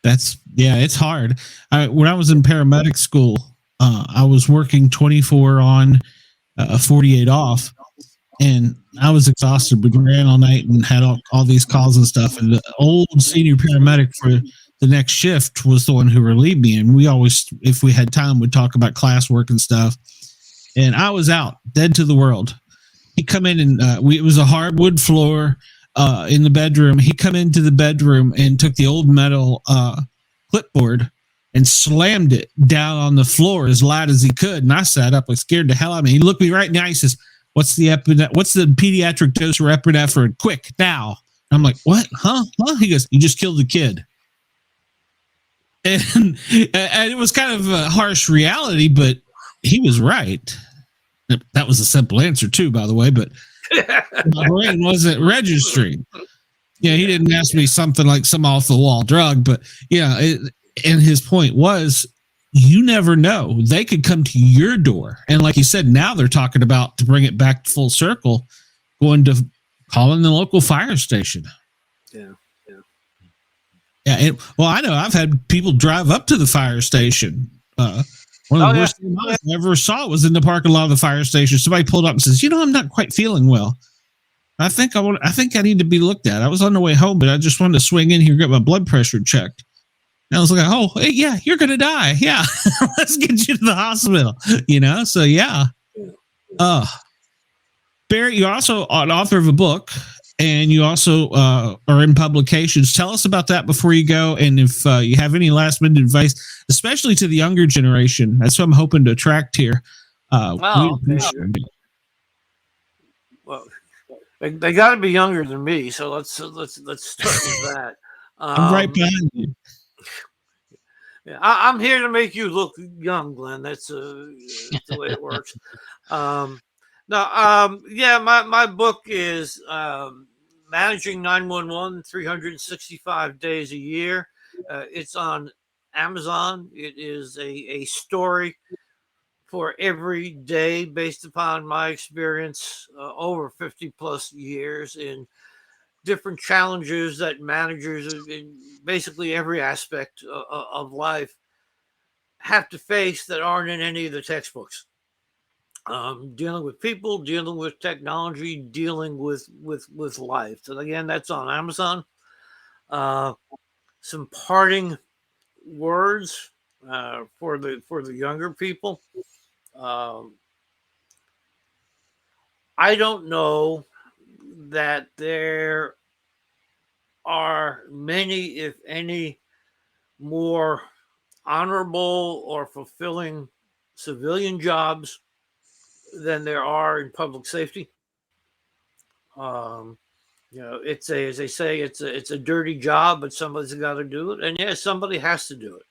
It's hard. When I was in paramedic school, I was working 24 on, 48 off, and I was exhausted. We ran all night and had all these calls and stuff. And the old senior paramedic for the next shift was the one who relieved me. And we always, if we had time, would talk about classwork and stuff. And I was out, dead to the world. He come in and it was a hardwood floor in the bedroom. He come into the bedroom and took the old metal clipboard and slammed it down on the floor as loud as he could. And I sat up, like scared the hell out of me. He looked me right in the eye. He says, What's the pediatric dose for epinephrine? Quick, now. I'm like, what? Huh? He goes, you just killed the kid. And it was kind of a harsh reality, but he was right. That was a simple answer too, by the way, but my brain wasn't registering. Yeah, he didn't ask me something like some off the wall drug, but and his point was, you never know. They could come to your door. And like you said, now they're talking about, to bring it back full circle, going to calling the local fire station. Yeah. I know I've had people drive up to the fire station One of the Oh, worst things I ever saw was in the parking lot of the fire station. Somebody pulled up and says, I'm not quite feeling well. I think I need to be looked at. I was on the way home, but I just wanted to swing in here and get my blood pressure checked. And I was like, oh, hey, yeah, you're going to die. Yeah. Let's get you to the hospital, So, yeah. Barry, you're also an author of a book, and you also are in publications. Tell us about that before you go, and if you have any last-minute advice, especially to the younger generation. That's what I'm hoping to attract here. Okay. Well, they got to be younger than me, so let's start with that. I'm right behind you. Yeah, I'm here to make you look young, Glenn. That's the way it works. My book is Managing 911 365 days a year. It's on Amazon. It is a story for every day based upon my experience over 50 plus years in different challenges that managers in basically every aspect of life have to face that aren't in any of the textbooks. Dealing with people, dealing with technology, dealing with life. So again, that's on Amazon. Some parting words for the younger people. I don't know that there are many, if any, more honorable or fulfilling civilian jobs than there are in public safety. It's as they say, it's a dirty job, but somebody's got to do it, and somebody has to do it.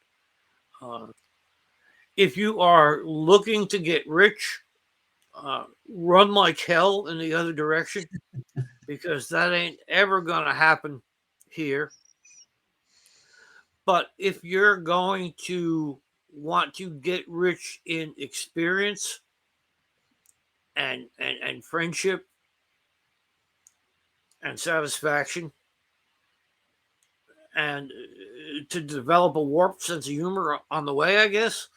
If you are looking to get rich, run like hell in the other direction, because that ain't ever going to happen here. But if you're going to want to get rich in experience and friendship and satisfaction, and to develop a warped sense of humor on the way, I guess,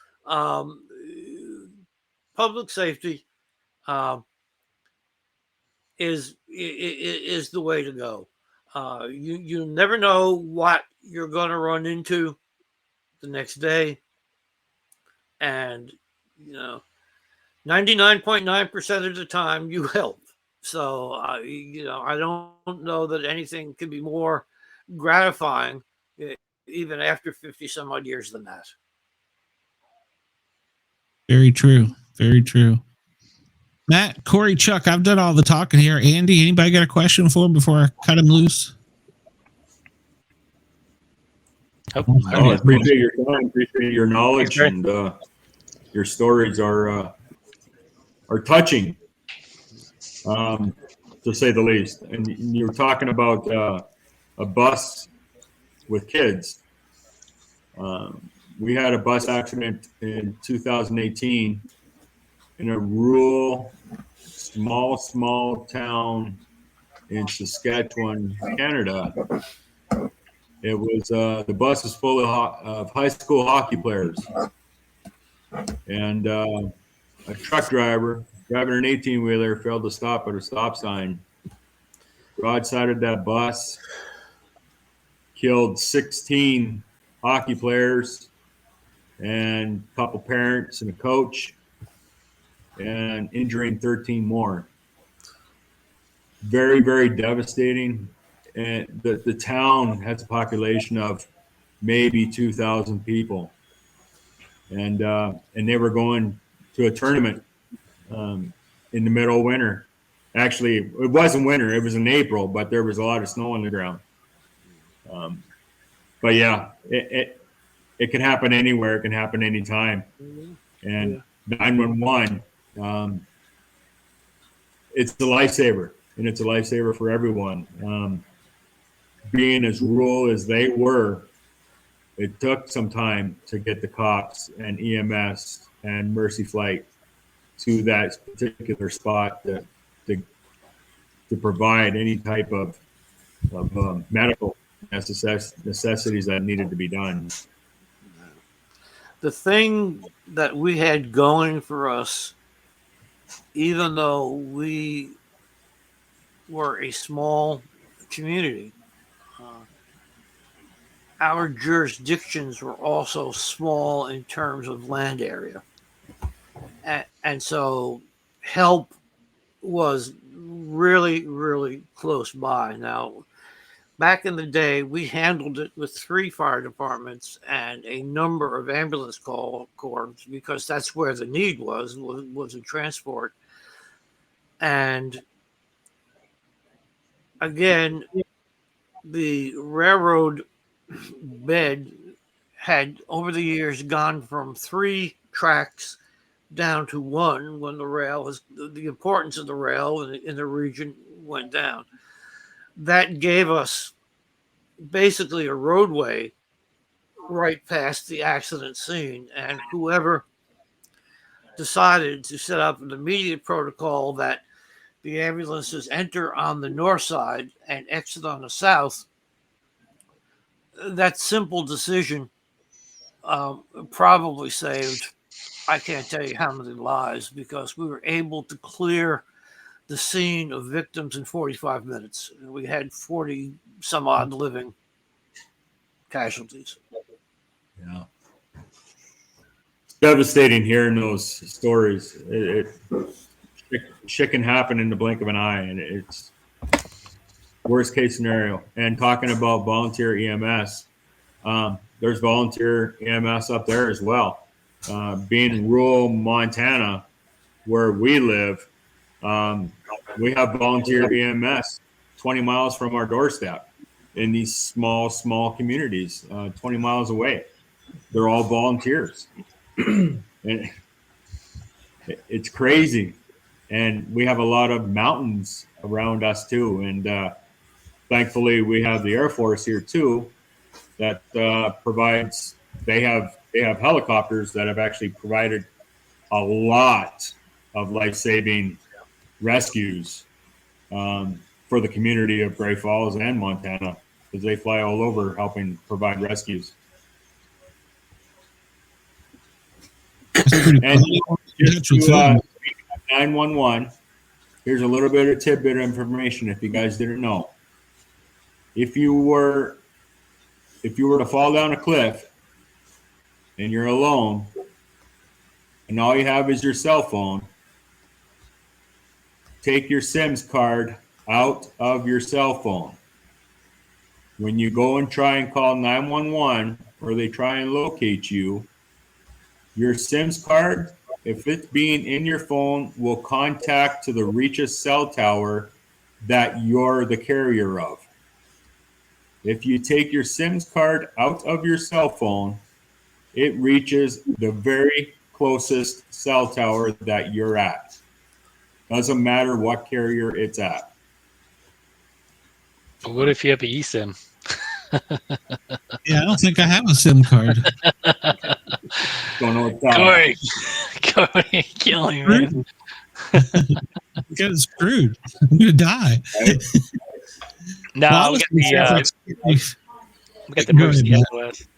public safety is the way to go. You never know what you're going to run into the next day, and 99.9% of the time you help. So I don't know that anything can be more gratifying, even after 50 some odd years than that. Very true. Very true. Matt, Corey, Chuck, I've done all the talking here. Andy, anybody got a question for him before I cut him loose? I appreciate your time, appreciate your knowledge, and your stories are touching, to say the least. And you were talking about a bus with kids. We had a bus accident in 2018 in a rural, small town in Saskatchewan, Canada. It was the bus was full of high school hockey players, and a truck driver driving an 18-wheeler failed to stop at a stop sign. Broadsided that bus, killed 16 hockey players and a couple parents and a coach, and injuring 13 more. Very, very devastating. And the town has a population of maybe 2,000 people, and they were going to a tournament in the middle of winter. Actually, it wasn't winter; it was in April, but there was a lot of snow on the ground. But yeah, it can happen anywhere. It can happen anytime. And 911, it's a lifesaver, and it's a lifesaver for everyone. Being as rural as they were, it took some time to get the cops and EMS and Mercy Flight to that particular spot to provide any type of medical necessities that needed to be done. the thing that we had going for us, even though we were a small community, uh, our jurisdictions were also small in terms of land area. And so help was really, really close by. Now, back in the day, we handled it with 3 fire departments and a number of ambulance corps because that's where the need was in transport. And again, the railroad bed had over the years gone from 3 tracks down to 1 when the importance of the rail in the region went down. That gave us basically a roadway right past the accident scene, and whoever decided to set up an immediate protocol that the ambulances enter on the north side and exit on the south, that simple decision probably saved, I can't tell you how many lives, because we were able to clear the scene of victims in 45 minutes. We had 40 some odd living casualties. Yeah. It's devastating hearing those stories. Shit can happen in the blink of an eye, and it's worst case scenario. And talking about volunteer EMS, there's volunteer EMS up there as well. Being rural Montana, where we live, we have volunteer EMS 20 miles from our doorstep in these small communities, 20 miles away. They're all volunteers. And it's crazy. And we have a lot of mountains around us too. And thankfully we have the Air Force here too that provides, they have helicopters that have actually provided a lot of life-saving rescues for the community of Gray Falls and Montana, because they fly all over helping provide rescues. And just to 911, here's a little bit of tidbit of information if you guys didn't know. If you were to fall down a cliff and you're alone and all you have is your cell phone, take your SIMS card out of your cell phone. When you go and try and call 911 or they try and locate you, your SIMS card, if it's being in your phone, will contact to the reaches cell tower that you're the carrier of. If you take your SIMS card out of your cell phone, it reaches the very closest cell tower that you're at. Doesn't matter what carrier it's at. But what if you have an eSIM? Yeah, I don't think I have a SIM card. Don't know what's up. Corey, killing me. Get screwed. I'm gonna die. No, we got the emergency SOS.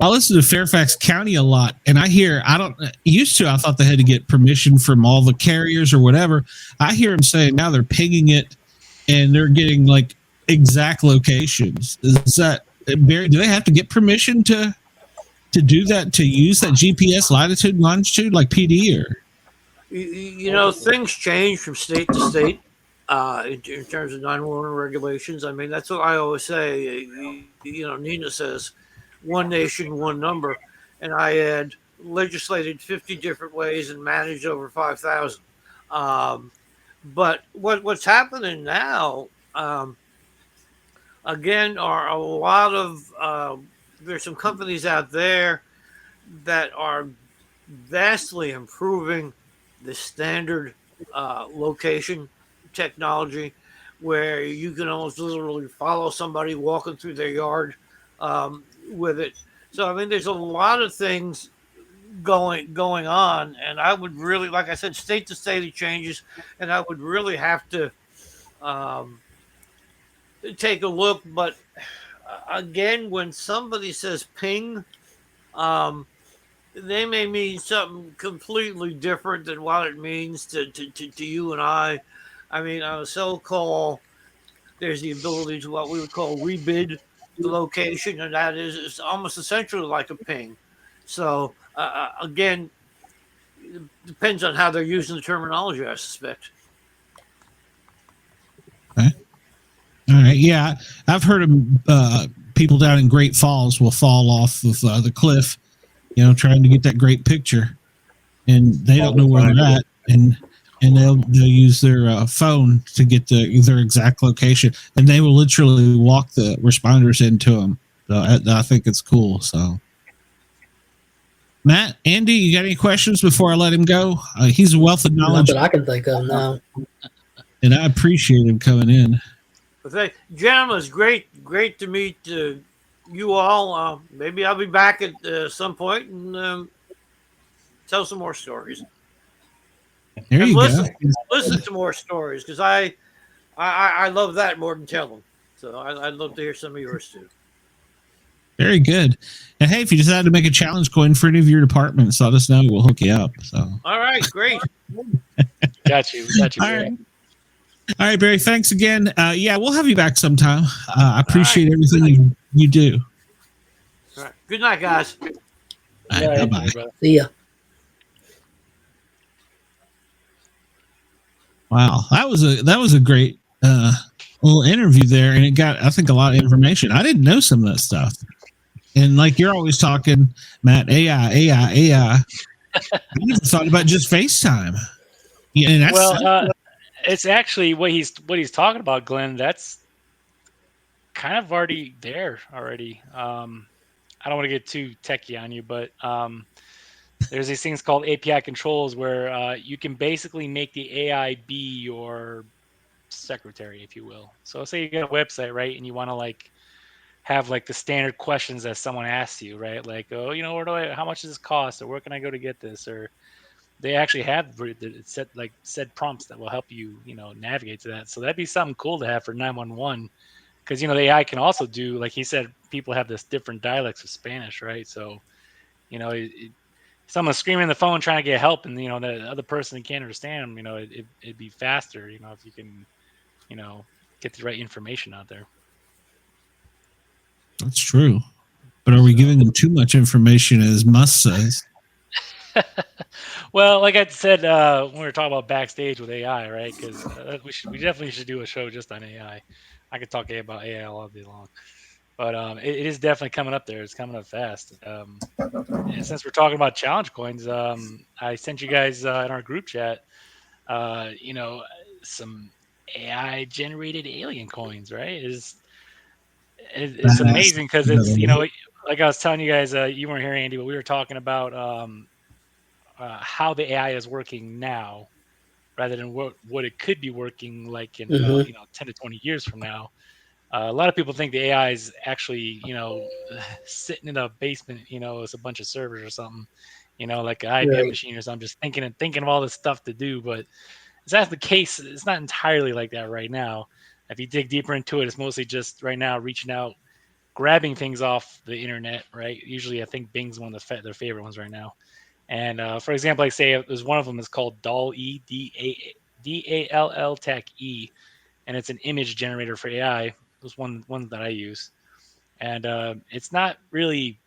I listen to Fairfax County a lot, and I hear, I thought they had to get permission from all the carriers or whatever. I hear them saying now they're pinging it and they're getting like exact locations. Is that, Barry, do they have to get permission to do that, to use that GPS latitude, longitude like PD? Or you know, things change from state to state in terms of 911 regulations. I mean, that's what I always say. You know, Nina says, one nation, one number, and I had legislated 50 different ways and managed over 5,000. But what's happening now, again, are a lot of there's some companies out there that are vastly improving the standard location technology, where you can almost literally follow somebody walking through their yard with it. So I mean, there's a lot of things going on, and I would really, like I said, state to state it changes, and I would really have to take a look. But again, when somebody says ping, They may mean something completely different than what it means to you and I. I mean, on a cell call, there's the ability to what we would call rebid the location, and that is it's almost essentially like a ping. So again, it depends on how they're using the terminology, I suspect. Okay. All right. Yeah, I've heard of people down in Great Falls will fall off of the cliff, trying to get that great picture, and they don't know where they're at, and they'll use their phone to get their exact location, and they will literally walk the responders into them. So I think it's cool. So, Matt, Andy, you got any questions before I let him go? He's a wealth of knowledge. Not that I can think of now. And I appreciate him coming in. But gentlemen, it's great to meet you all. Maybe I'll be back at some point and tell some more stories. There and you listen to more stories, because I love that more than telling. So I'd love to hear some of yours too. Very good. And hey, if you decide to make a challenge coin for any of your departments, let us know. We'll hook you up. So. All right, great. Got you. All right. All right, Barry. Thanks again. Yeah, we'll have you back sometime. I appreciate everything you do. All right. Good night, guys. All right, bye-bye. See ya. Wow, that was a great little interview there, and it got, I think, a lot of information. I didn't know some of that stuff. And like you're always talking, Matt, AI. I never thought about just FaceTime. Yeah, and that's it's actually what he's talking about, Glenn. That's kind of already there already. I don't want to get too techie on you, but there's these things called API controls where you can basically make the AI be your secretary, if you will. So say you get a website, right, and you want to like have like the standard questions that someone asks you, right? Like, oh, how much does this cost, or where can I go to get this? Or they actually have said prompts that will help you, navigate to that. So that'd be something cool to have for 911, because the AI can also do, like he said, people have this different dialects of Spanish, right? So, someone's screaming on the phone trying to get help, and the other person can't understand them. It'd be faster, if you can, get the right information out there. That's true. But are we giving them too much information, as Musk says? Well, like I said, when we were talking about backstage with AI, right? Because we definitely should do a show just on AI. I could talk about AI all day long, but it is definitely coming up there. It's coming up fast. And since we're talking about challenge coins, I sent you guys in our group chat, some AI generated alien coins, right? It's amazing because it's, like I was telling you guys, you weren't here, Andy, but we were talking about how the AI is working now, rather than what it could be working like in 10 to 20 years from now. A lot of people think the AI is actually sitting in a basement, it's a bunch of servers or something, like an IBM machine or something, just thinking of all this stuff to do. But it's not the case. It's not entirely like that right now. If you dig deeper into it, it's mostly just right now reaching out, grabbing things off the internet, right? Usually I think Bing's one of their favorite ones right now. And for example, like say there's one of them is called DALL-E, DALL Tech E, and it's an image generator for AI. There's one that I use, and it's not really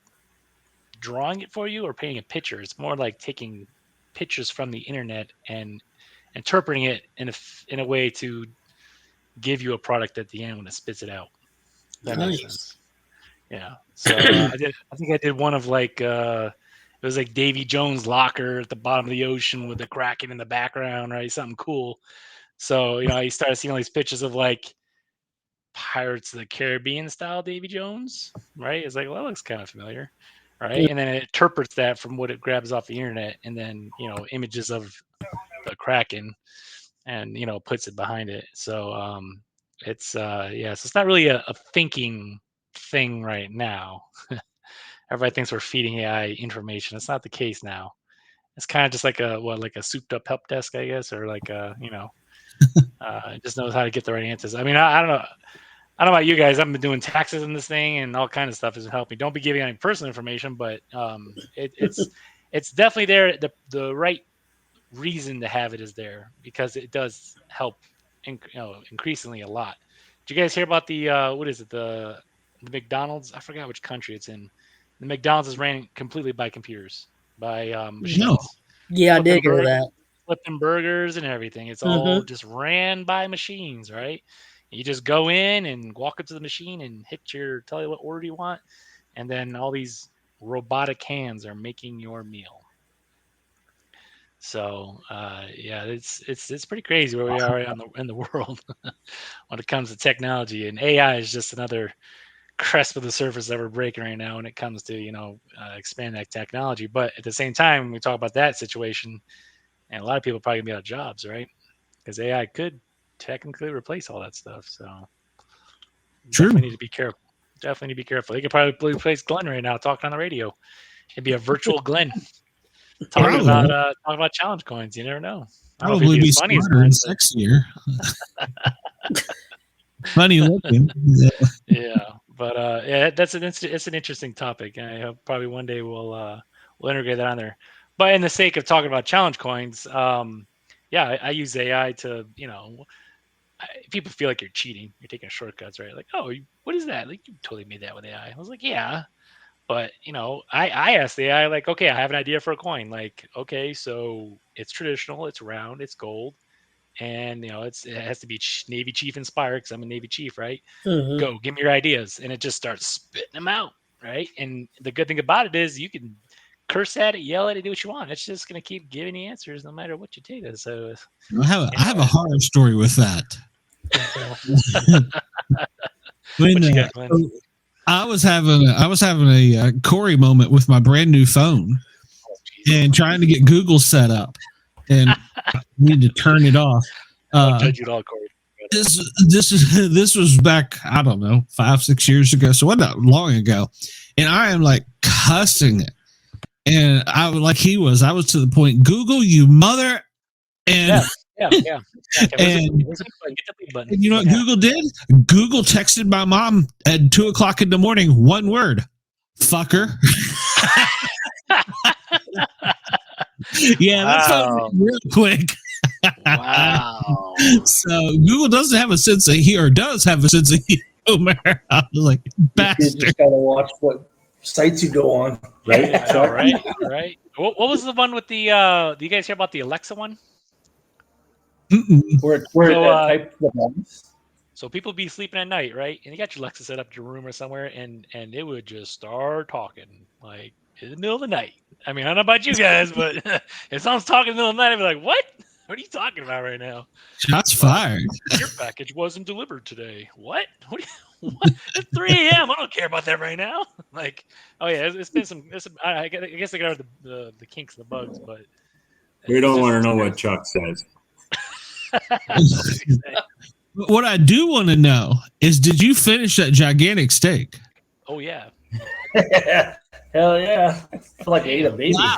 drawing it for you or painting a picture. It's more like taking pictures from the internet and interpreting it in a way to give you a product at the end when it spits it out. That makes sense. Yeah. So I think I did one of like it was like Davy Jones' locker at the bottom of the ocean with the Kraken in the background, right? Something cool. So, I started seeing all these pictures of like Pirates of the Caribbean style Davy Jones, right? It's like, well, that looks kind of familiar, right? And then it interprets that from what it grabs off the internet, and then, images of the Kraken, and, puts it behind it. So it's, so it's not really a thinking thing right now. Everybody thinks we're feeding AI information. It's not the case now. It's kind of just like a souped up help desk, I guess, or like it just knows how to get the right answers. I mean, I don't know. I don't know about you guys. I've been doing taxes in this thing, and all kind of stuff is helping. Don't be giving any personal information, but it's definitely there. The right reason to have it is there because it does help, increasingly a lot. Did you guys hear about the what is it, the McDonald's? I forgot which country it's in. The McDonald's is ran completely by computers, by machines. No. Yeah, I did hear that. Flipping burgers and everything. It's all just ran by machines, right? You just go in and walk up to the machine and tell you what order you want, and then all these robotic hands are making your meal. So yeah, it's pretty crazy where we are in the world when it comes to technology, and AI is just another crest of the surface that we're breaking right now when it comes to expand that technology. But at the same time, when we talk about that situation, and a lot of people probably gonna be out of jobs, right? Because AI could technically replace all that stuff. So True. Definitely need to be careful. Definitely need to be careful. He could probably replace Glenn right now talking on the radio. It'd be a virtual Glenn talking about challenge coins. You never know. Probably be smarter and sexier. Funny looking. Yeah, but yeah, it's an interesting topic. I hope probably one day we'll integrate that on there. But in the sake of talking about challenge coins, yeah, I use AI to, people feel like you're cheating. You're taking shortcuts, right? Like, oh, what is that? Like, you totally made that with AI. I was like, yeah. But, I asked the AI, like, okay, I have an idea for a coin. Like, okay, so it's traditional, it's round, it's gold. And, it has to be Navy Chief inspired because I'm a Navy Chief, right? Mm-hmm. Go, give me your ideas. And it just starts spitting them out, right? And the good thing about it is you can curse at it, yell at it, do what you want. It's just going to keep giving you answers no matter what you tell it. So I have a horror story with that. I was having a Corey moment with my brand new phone and trying to get Google set up and need to turn it off. Judge you at all, Corey. This was back, I don't know, 5-6 years ago. So not long ago. And I am like cussing it. And I was to the point, Google, you mother. And yeah. And you know what Google did? Google texted my mom at 2:00 in the morning, one word, fucker. Yeah, that's real quick. Wow. So Google doesn't have a sense of humor, does have a sense of humor. I was like, bastard. You just gotta watch what sites you go on, right? Yeah, right. What was the one with the? Do you guys hear about the Alexa one? So people be sleeping at night, right? And you got your Alexa set up in your room or somewhere, and it would just start talking like in the middle of the night. I mean, I don't know about you guys, but if someone's talking in the middle of the night, I'd be like, "What? What are you talking about right now?" Shots fired. Your package wasn't delivered today. What? What? It's 3 a.m. I don't care about that right now. Like, oh yeah, it's been some. I guess they got the kinks and the bugs, but we don't want to know what Chuck says. What I do want to know is, did you finish that gigantic steak? Oh yeah. Hell yeah! I feel like I ate a baby. Wow.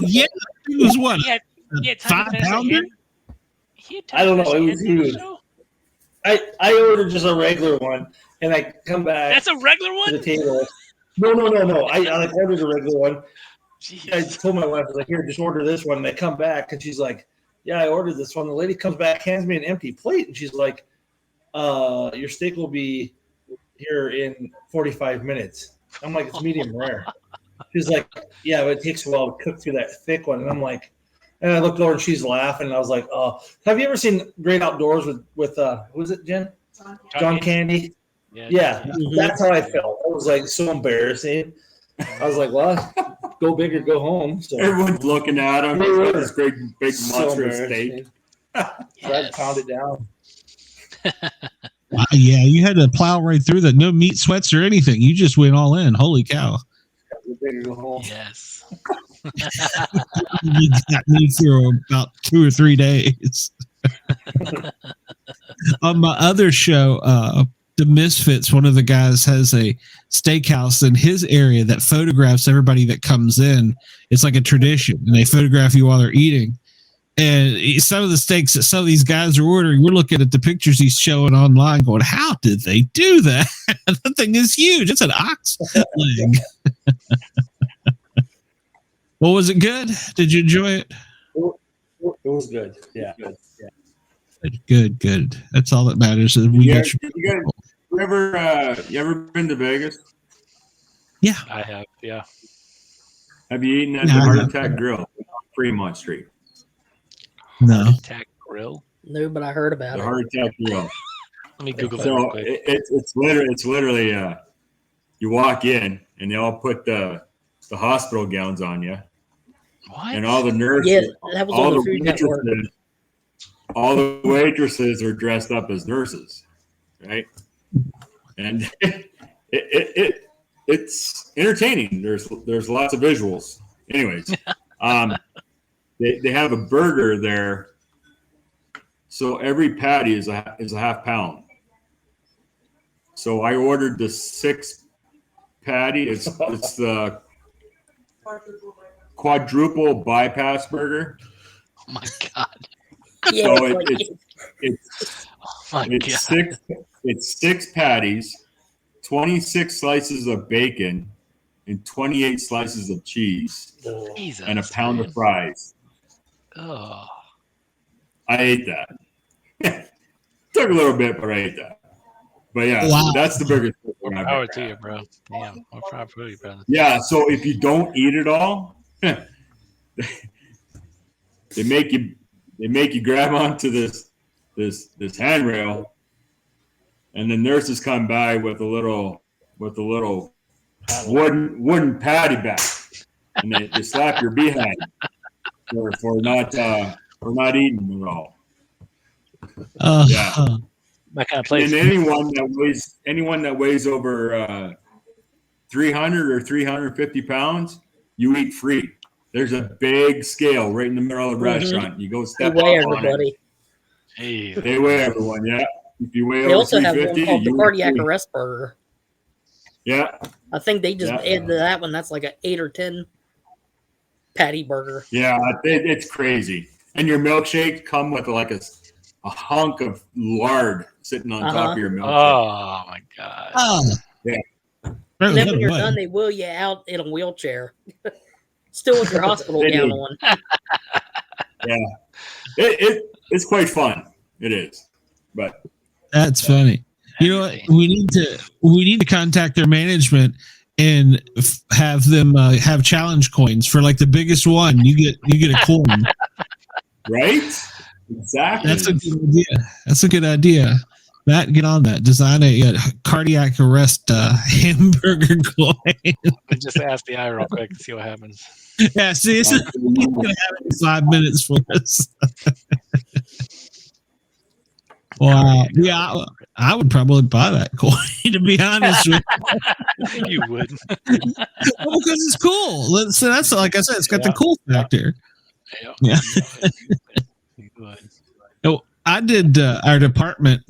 Yeah, it was what? He had 5 pounder? I don't know. It was huge. I ordered just a regular one, and I come back. That's a regular one? To the table. No. I ordered a regular one. Jeez. I told my wife, I was like, here, just order this one. And I come back, and she's like, yeah, I ordered this one. The lady comes back, hands me an empty plate, and she's like, your steak will be here in 45 minutes. I'm like, it's medium rare. She's like, yeah, but it takes a while to cook through that thick one. And I'm like, and I looked over, and she's laughing, and I was like, oh, have you ever seen Great Outdoors with who was it, Jen? John Candy? Yeah. Mm-hmm. That's how I felt. It was like so embarrassing. I was like, well, go big or go home. So everyone's looking at him. He's got this great big monster steak. So I pound it down. Wow, yeah, you had to plow right through that. No meat sweats or anything. You just went all in. Holy cow. Go big or go home. Yes. You got me for about 2 or 3 days. On my other show, The Misfits, one of the guys has a steakhouse in his area that photographs everybody that comes in. It's like a tradition, and they photograph you while they're eating. And some of the steaks that some of these guys are ordering, we're looking at the pictures he's showing online going, how did they do that? The thing is huge. It's an ox leg. Well, was it good? Did you enjoy it? It was good. Yeah. Good. That's all that matters. Is You ever been to Vegas? Yeah. I have, yeah. Have you eaten at the Heart Attack Grill, Fremont Street? No. Attack Grill. No, but I heard about The it. Heart Attack Grill. Let me Google that real So quick. it's literally you walk in and they all put the hospital gowns on you, What? and all the nurses, Yeah, that was all on the the Food Network. waitresses are dressed up as nurses, right? And it's entertaining. There's lots of visuals. Anyways, they have a burger there, so every patty is a half pound. So I ordered the 6 patty. It's the quadruple bypass burger. Oh my god. Yeah, So it's Oh my god. it's 6 patties, 26 slices of bacon, and 28 slices of cheese, Jesus, and a pound man. of fries. Oh. I ate that. Took a little bit, but I ate that. But yeah, Wow. that's the biggest thing More I've power ever to had. you, bro. Damn. More power to you, brother. Yeah, so if you don't eat it all, they make you grab onto this handrail, and the nurses come by with a little wooden patty back, and they slap your behind for not eating it all. Yeah. My kind of place. And anyone that weighs over 300 or 350 pounds, you eat free. There's a big scale right in the middle of the restaurant. You go they step weigh up on it. everybody. Hey. They weigh everyone. Yeah. If you weigh They over also have one 350, called the you cardiac eat free. arrest burger. Yeah. I think they just Yeah. added to that one. That's like an 8 or 10 patty burger. Yeah. It's crazy. And your milkshake come with like a hunk of lard sitting on top of your milkshake. Oh my god. Oh. Yeah. And then when you're What? done, they wheel you out in a wheelchair. Still with your hospital They gown do. on. It's quite fun. It is. But That's funny. You know what? We need to contact their management and have them have challenge coins for like the biggest one. You get a coin. right? Exactly. That's a good idea. Matt, get on that. Design a cardiac arrest hamburger coin. Just ask the eye real quick and see what happens. Yeah, see, he's gonna have it in 5 minutes for us. Wow. Yeah, I would probably buy that coin, to be honest with you. You would. Well, because it's cool. So that's like I said, it's got the cool factor. Yeah. You would. No, I did our department.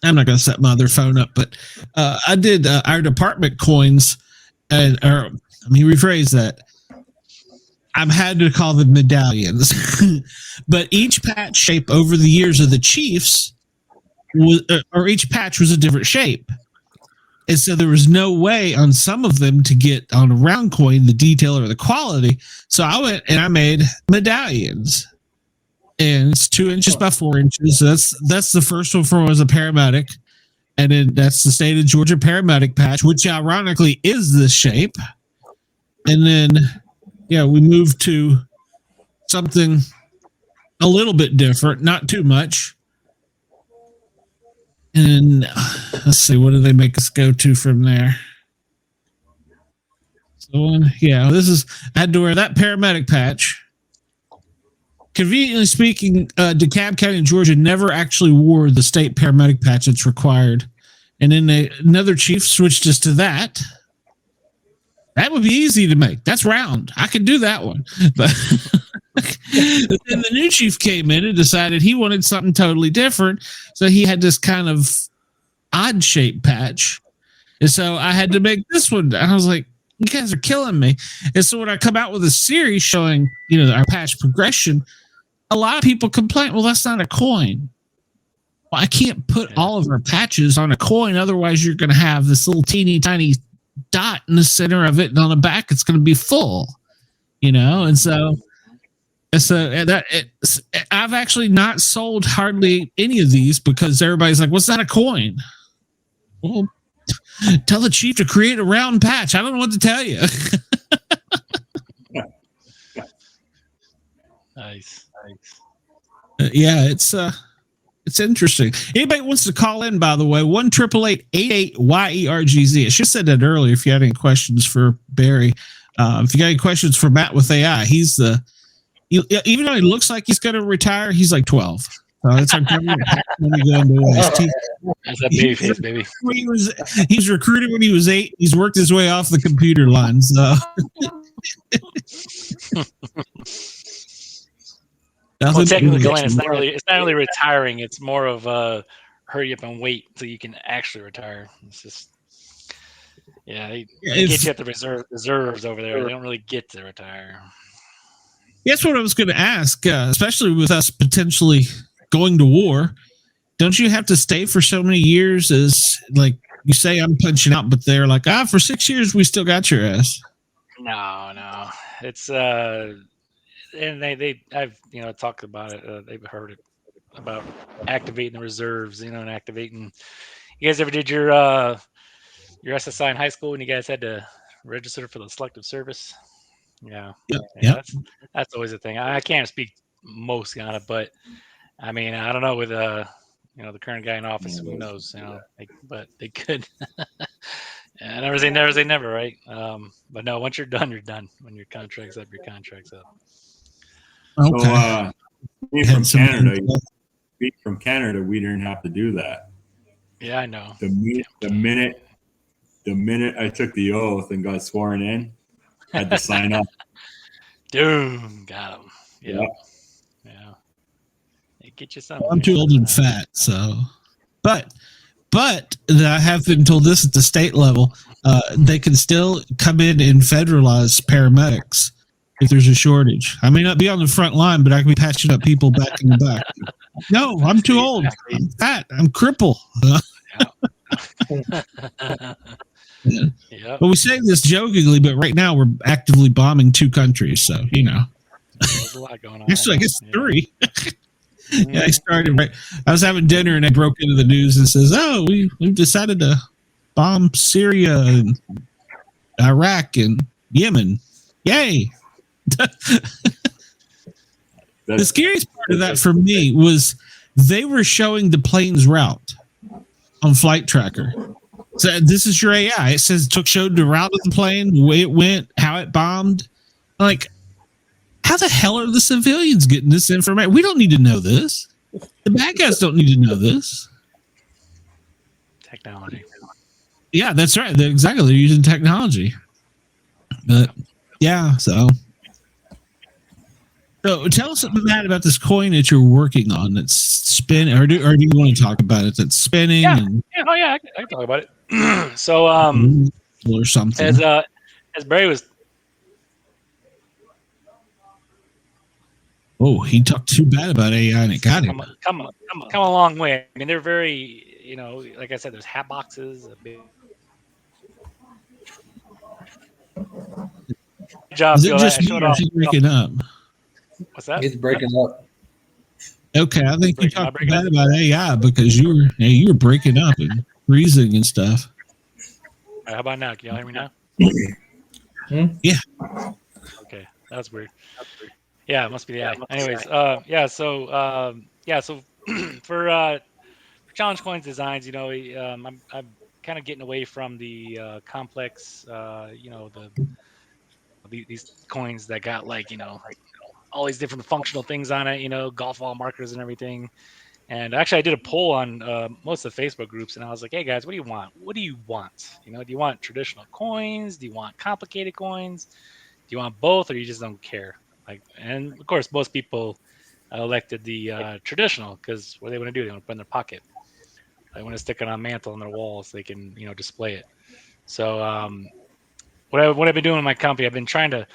I'm not going to set my other phone up, but I did our department coins, or let me rephrase that. I've had to call them medallions, but each patch shape over the years of the Chiefs or each patch was a different shape. And so there was no way on some of them to get on a round coin the detail or the quality. So I went and I made medallions. And it's 2 inches by 4 inches. That's the first one from as a paramedic. And then that's the state of Georgia paramedic patch, which ironically is this shape. And then, yeah, we moved to something a little bit different, not too much. And let's see, what do they make us go to from there? So, I had to wear that paramedic patch. Conveniently speaking, DeKalb County in Georgia never actually wore the state paramedic patch that's required. And then another chief switched us to that. That would be easy to make. That's round. I could do that one. But then the new chief came in and decided he wanted something totally different. So he had this kind of odd shaped patch. And so I had to make this one. I was like, you guys are killing me. And so when I come out with a series showing, our patch progression, a lot of people complain, well, that's not a coin. Well, I can't put all of our patches on a coin. Otherwise, you're going to have this little teeny tiny dot in the center of it. And on the back, it's going to be full, And so I've actually not sold hardly any of these because everybody's like, what's that a coin? Well, tell the chief to create a round patch. I don't know what to tell you. Nice. Yeah, it's interesting. Anybody wants to call in, by the way, 1-888-88-YERGZ. I should have said that earlier if you had any questions for Barry. If you got any questions for Matt with AI, even though he looks like he's going to retire, he's like 12. That's our government. That's that baby face, baby. He's recruited when he was 8. He's worked his way off the computer line. So. Well, technically, it's not really retiring. It's more of hurry up and wait until you can actually retire. It's just, they get you at the reserves over there. They don't really get to retire. That's what I was going to ask, especially with us potentially going to war. Don't you have to stay for so many years? As like you say, I'm punching out, but they're like, for 6 years we still got your ass. No, it's and I've talked about it. They've heard it about activating the reserves, and activating. You guys ever did your SSI in high school when you guys had to register for the selective service? Yeah. That's always a thing. I can't speak mostly on it, but I mean, I don't know with the current guy in office, who knows, but they could. Never say never, right? But no, once you're done, you're done. When your contract's up, your contract's up. Okay. So, being from Canada, we didn't have to do that. Yeah, I know. The minute I took the oath and got sworn in, I had to sign up. Dude, got him. Yeah. Hey, get you something. I'm too old and fat, so. But I have been told this at the state level. They can still come in and federalize paramedics if there's a shortage. I may not be on the front line, but I can be patching up people back in the back. No, I'm too old. I'm fat. I'm crippled. Yeah. But we say this jokingly, but right now we're actively bombing 2 countries. So, There's a lot going on. Actually, I guess 3. I started right. I was having dinner and I broke into the news and says, we've decided to bomb Syria and Iraq and Yemen. Yay. The scariest part of that for me was they were showing the plane's route on Flight Tracker. So this is your AI. It says showed the route of the plane, the way it went, how it bombed. Like, how the hell are the civilians getting this information? We don't need to know this. The bad guys don't need to know this. Technology. Yeah, that's right. Exactly. They're using technology. But yeah, so tell us something, Matt, about this coin that you're working on that's spinning, or do you want to talk about it? That's spinning. I can talk about it. So, or something. As Barry was. Oh, he talked too bad about AI and it got him. Come a long way. I mean, they're very, like I said, there's hat boxes. Job. Is it just me or is he breaking up? What's that? He's breaking up. Okay, I think you talked bad about AI because you were breaking up and freezing and stuff. All right, how about now? Can y'all hear me now? Yeah. Okay, that's weird. Yeah, it must be the AI. Anyways, so for challenge coins designs, I'm kind of getting away from the complex, these coins that got all these different functional things on it, golf ball markers and everything. And actually, I did a poll on most of the Facebook groups, and I was like, "Hey guys, what do you want? What do you want? Do you want traditional coins? Do you want complicated coins? Do you want both, or you just don't care?" And of course, most people elected the traditional because what do they want to do? They want to put it in their pocket. They want to stick it on a mantle on their wall so they can, display it. So what I've been doing in my company, I've been trying to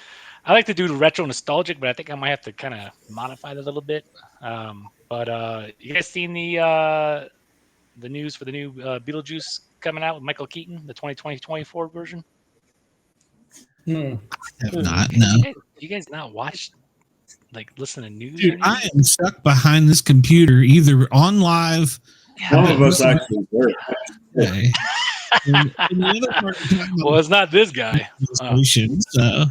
I like to do retro nostalgic, but I think I might have to kind of modify it a little bit. But you guys seen the news for the new Beetlejuice coming out with Michael Keaton, the 2020-24 version? Have not, no. You guys not watch, like, listen to news? Dude, I am stuck behind this computer, either on live. Some of us actually were. Okay. And the other part of the time, Well, it's not this guy. So,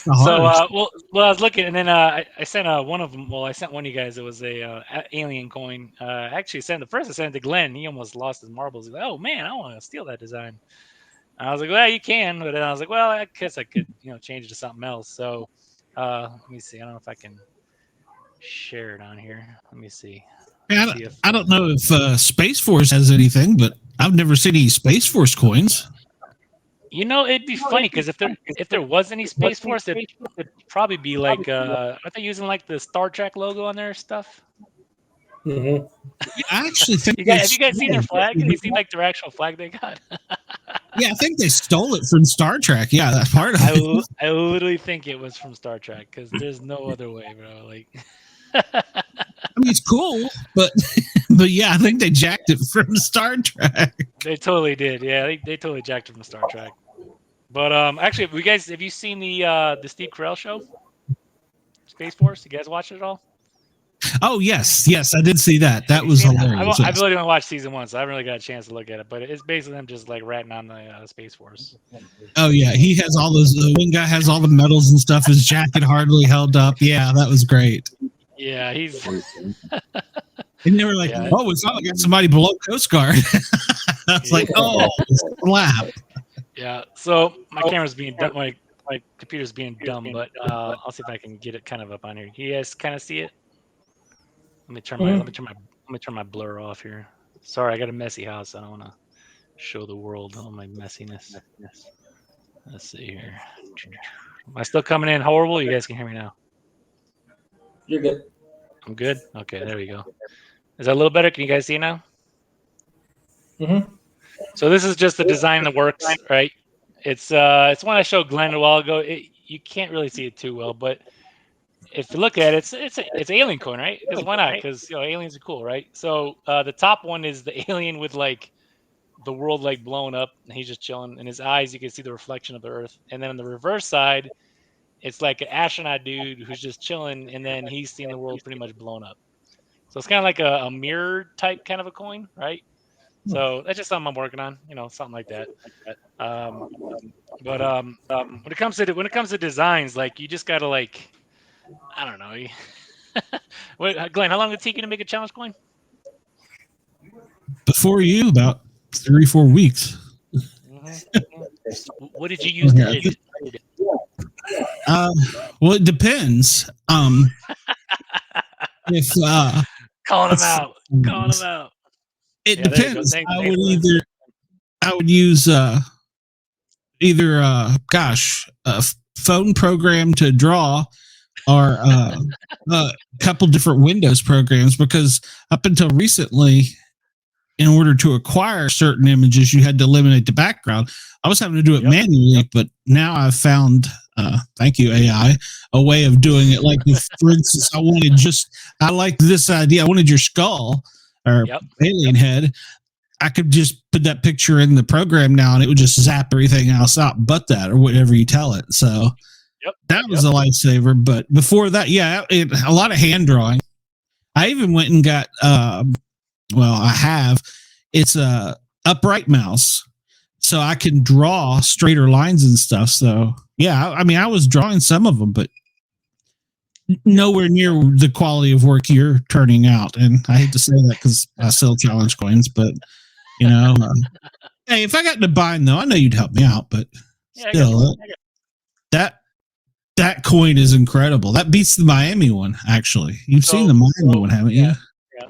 Well, I was looking, and then I sent one of them. Well, I sent one of you guys. It was a alien coin. Actually, I sent it to Glenn. He almost lost his marbles. He's like, "Oh man, I want to steal that design." And I was like, "Well, you can," but then I was like, "Well, I guess I could, change it to something else." So, let me see. I don't know if I can share it on here. Let me see. I don't know if Space Force has anything, but I've never seen any Space Force coins. It'd be funny because if there was any Space Force, it'd probably be like, aren't they using like the Star Trek logo on their stuff? Mm-hmm. I actually think have you guys seen their flag? Have you seen like their actual flag they got? Yeah, I think they stole it from Star Trek. Yeah, that's part of it. I literally think it was from Star Trek because there's no other way, bro. Like, I mean, it's cool, but yeah, I think they jacked it from Star Trek. They totally did. Yeah, they totally jacked it from Star Trek. But actually, have you seen the Steve Carell show, Space Force? You guys watch it at all? Oh yes, I did see that. That was hilarious. I've really only watched season 1, so I haven't really got a chance to look at it. But it's basically them just like ratting on the Space Force. Oh yeah, he has all those. One guy has all the medals and stuff. His jacket hardly held up. Yeah, that was great. Yeah, he's. And they were like, "Oh, it's not like somebody below Coast Guard." I was like, "Oh, slap." Yeah. So my camera's being dumb. My computer's being dumb, but I'll see if I can get it kind of up on here. You guys kind of see it? Let me turn my blur off here. Sorry, I got a messy house. I don't want to show the world all my messiness. Let's see here. Am I still coming in horrible? You guys can hear me now. You're good. I'm good. Okay, there we go. Is that a little better? Can you guys see now? Mm-hmm. So this is just the design that works, right? It's one I showed Glenn a while ago. You can't really see it too well, but if you look at it, it's alien coin, right? Because why not? Because aliens are cool, right? So the top one is the alien with like the world like blown up, and he's just chilling. In his eyes, you can see the reflection of the Earth. And then on the reverse side, it's like an astronaut dude who's just chilling, and then he's seeing the world pretty much blown up. So it's kind of like a mirror type kind of a coin, right? So that's just something I'm working on, something like that. But when it comes to designs, like you just gotta like, I don't know. Wait, Glenn, how long did it take you to make a challenge coin? Before you, about 3 or 4 weeks. Mm-hmm. What did you use to edit? Well, it depends. If calling them out. It depends. I would use either a phone program to draw, or a couple different Windows programs, because up until recently, in order to acquire certain images, you had to eliminate the background. I was having to do it manually, but now I've found, thank you, AI, a way of doing it. Like, if, for instance, I like this idea. I wanted your skull or alien head. I could just put that picture in the program now, and it would just zap everything else out but that, or whatever you tell it. So that was a lifesaver. But before that, a lot of hand drawing. I even went and got, I have. It's a upright mouse, so I can draw straighter lines and stuff. So I was drawing some of them, but nowhere near the quality of work you're turning out. And I hate to say that because I sell challenge coins, but hey, if I got to bind though, I know you'd help me out. But still, that coin is incredible. That beats the Miami one. Actually, you've seen the Miami one, haven't you?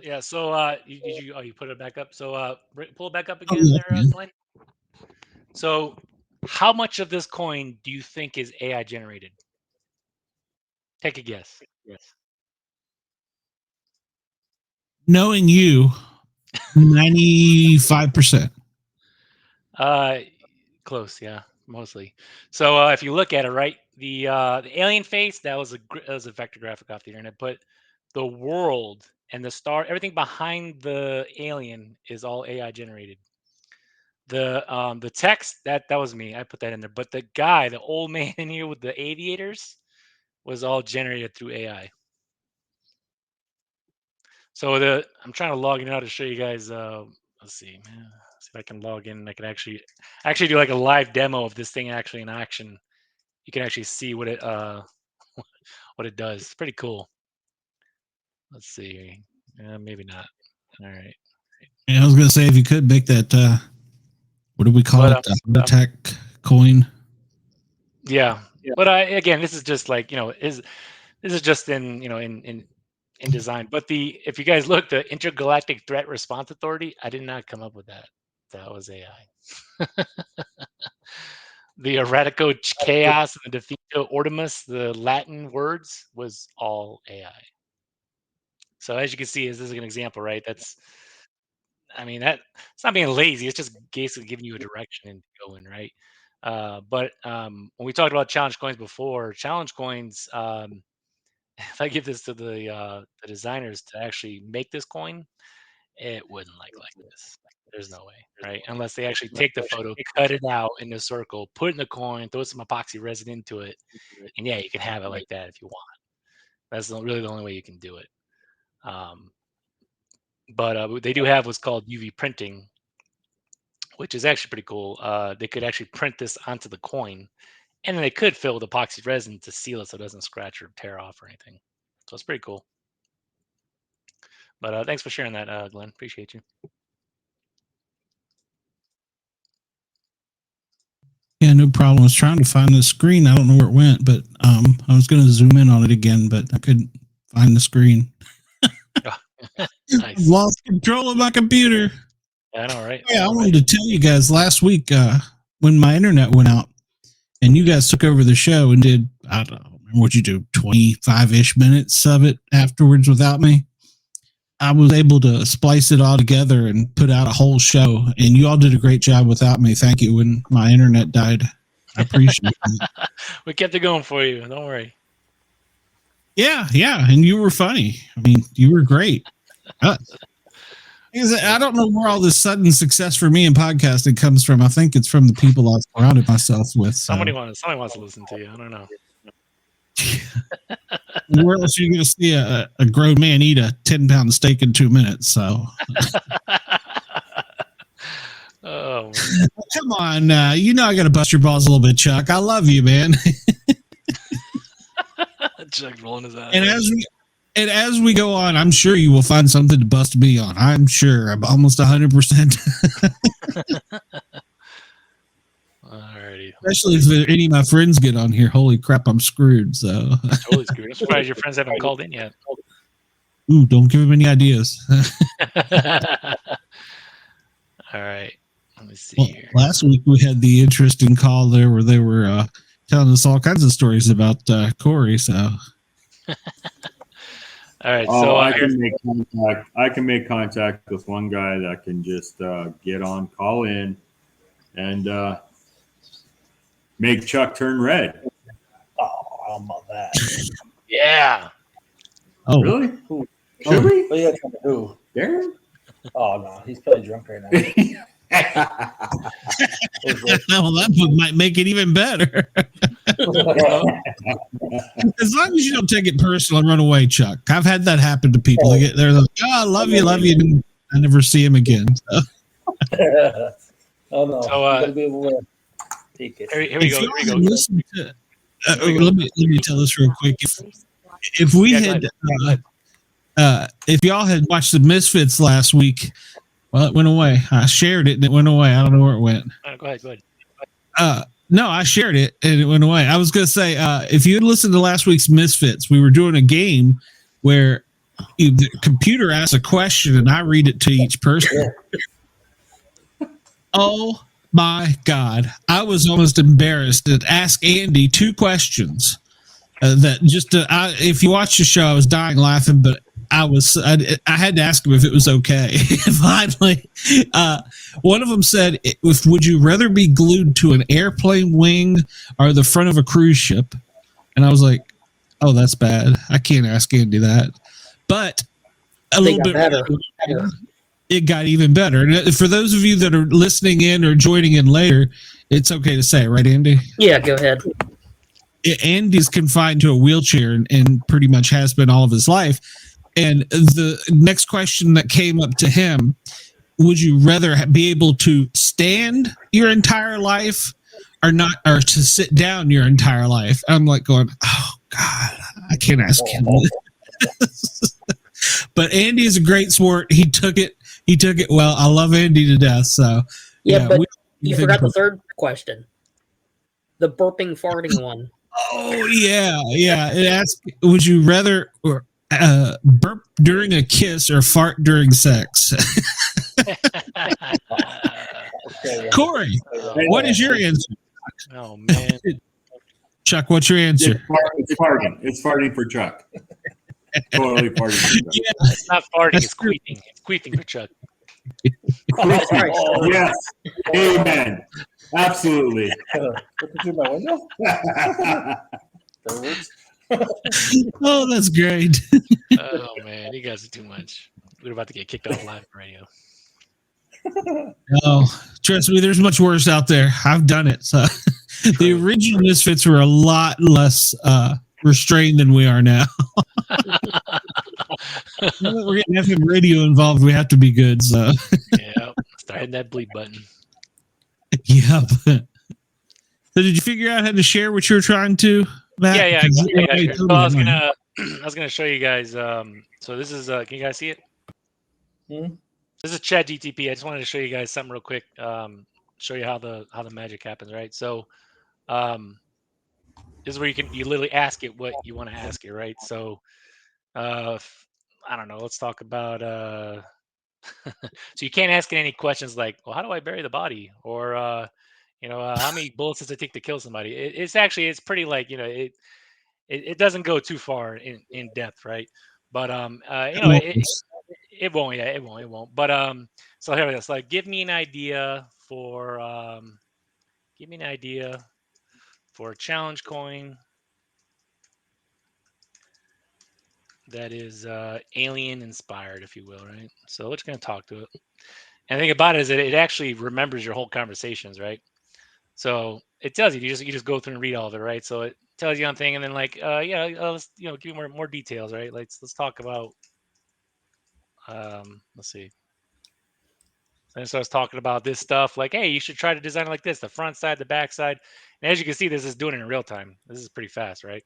Yeah. So you put it back up. So pull it back up again, Glenn. So how much of this coin do you think is AI generated? Take a guess. Yes. Knowing you, 95%. Close. Yeah. mostly. So if you look at it, right, the alien face, that was a vector graphic off the internet, but the world and the star, everything behind the alien is all AI generated. The text, that was me. I put that in there. But the guy, the old man in here with the aviators, was all generated through AI. So I'm trying to log in now to show you guys. Let's see, man. See if I can log in. I can actually do like a live demo of this thing actually in action. You can actually see what it what it does. It's pretty cool. Let's see. Maybe not. All right. Yeah, I was gonna say if you could make that. What do we call it? Attack coin. Yeah. But again, this is just like this is just in in design. But if you guys look, the Intergalactic Threat Response Authority, I did not come up with that. That was AI. The Erratico Chaos and the Defito Ordimus, the Latin words, was all AI. So as you can see, this is an example, right? It's not being lazy. It's just basically giving you a direction and going, right? But when we talked about challenge coins before, challenge coins, if I give this to the designers to actually make this coin, it wouldn't like this. There's no way, right? Unless they actually take the photo, cut it out in a circle, put it in the coin, throw some epoxy resin into it, and yeah, you can have it like that if you want. That's really the only way you can do it. But they do have what's called UV printing, which is actually pretty cool. They could actually print this onto the coin, and then they could fill with epoxy resin to seal it so it doesn't scratch or tear off or anything. So it's pretty cool. But thanks for sharing that, Glenn. Appreciate you. Yeah, no problem. I was trying to find the screen. I don't know where it went, but I was going to zoom in on it again, but I couldn't find the screen. Nice. Lost control of my computer. I know, right? Yeah, I wanted to tell you guys last week when my internet went out and you guys took over the show and did, I don't know, what you do, 25-ish minutes of it afterwards without me. I was able to splice it all together and put out a whole show, and you all did a great job without me. Thank you. When my internet died, I appreciate it. We kept it going for you. Don't worry. Yeah, and you were funny. I mean, you were great. I don't know where all this sudden success for me in podcasting comes from. I think it's from the people I've surrounded myself with. So. Somebody wants to listen to you. I don't know. Where else are you going to see a grown man eat a 10-pound steak in 2 minutes? So, oh, man. Come on, I got to bust your balls a little bit, Chuck. I love you, man. Chuck rolling his eyes. And as we go on, I'm sure you will find something to bust me on. I'm sure. I'm almost 100%. Alrighty. Especially if any of my friends get on here. Holy crap, I'm screwed. So totally screwed. I'm surprised your friends haven't called in yet. Ooh, don't give them any ideas. All right. Let me see here. Last week we had the interesting call there where they were telling us all kinds of stories about Corey. So. All right. So I can make contact. I can make contact with one guy that can just get on, call in, and make Chuck turn red. Oh, I don't know about that. Yeah. Oh, really? Who? Should we? Oh, yeah, who? Darren? Oh, no. He's probably drunk right now. Well, that might make it even better. As long as you don't take it personal and run away, Chuck. I've had that happen to people. They're like, "Oh, I love you," and I never see him again. So. Oh no! So, be able to take it. Here we go. Let me tell this real quick. If we had, if y'all had watched the Misfits last week, well, it went away. I shared it and it went away. I don't know where it went. Go ahead. No, I shared it and it went away. I was going to say, if you had listened to last week's Misfits, we were doing a game where the computer asks a question and I read it to each person. Oh my God. I was almost embarrassed to ask Andy 2 questions that just, if you watch the show, I was dying laughing, but I had to ask him if it was okay. Finally, one of them said, "If would you rather be glued to an airplane wing or the front of a cruise ship?" And I was like, "Oh, that's bad. I can't ask Andy that." But a They little got bit better. it got even better. And for those of you that are listening in or joining in later, it's okay to say, right, Andy? Yeah, go ahead. Andy's confined to a wheelchair and pretty much has been all of his life. And the next question that came up to him, would you rather be able to stand your entire life or not, or to sit down your entire life? I'm like going, oh God, I can't ask him. But Andy is a great sport. He took it well. I love Andy to death. So Yeah, but you forgot the third question. The burping, farting one. Oh yeah. It asks, would you rather burp during a kiss or fart during sex? Corey, what is your answer? Oh man, Chuck, what's your answer? It's farting. It's farting for Chuck. Totally farting for Chuck. Yeah. it's not farting. It's queefing. It's queefing for Chuck. Oh, yes. Amen. Absolutely. Looking through my window. Oh, that's great. Oh man, you guys are too much. We're about to get kicked off live radio. Oh, trust me, there's much worse out there. I've done it. So the original Misfits were a lot less restrained than we are now. Now that we're getting FM radio involved, we have to be good. So Yeah, start hitting that bleep button. yep. So did you figure out how to share what you were trying to, Matt? Yeah, I got you. So I was gonna show you guys. So this is can you guys see it? This is Chat GTP. I just wanted to show you guys something real quick. Show you how the magic happens, right? So this is where you literally ask it what you want to ask it, right? So I don't know, let's talk about so you can't ask it any questions like, well, how do I bury the body? Or how many bullets does it take to kill somebody? It's pretty like, it doesn't go too far in depth, right? But it won't. Yeah, it won't. But so here it is. Like, give me an idea for a challenge coin that is alien inspired, if you will, right? So we're just gonna talk to it. And the thing about it is that it actually remembers your whole conversations, right? So it tells you, you just go through and read all of it, right? So it tells you on thing, and then like, let's give me more details, right? Let's talk about, let's see. And it starts talking about this stuff, like, hey, you should try to design it like this: the front side, the back side. And as you can see, this is doing it in real time. This is pretty fast, right?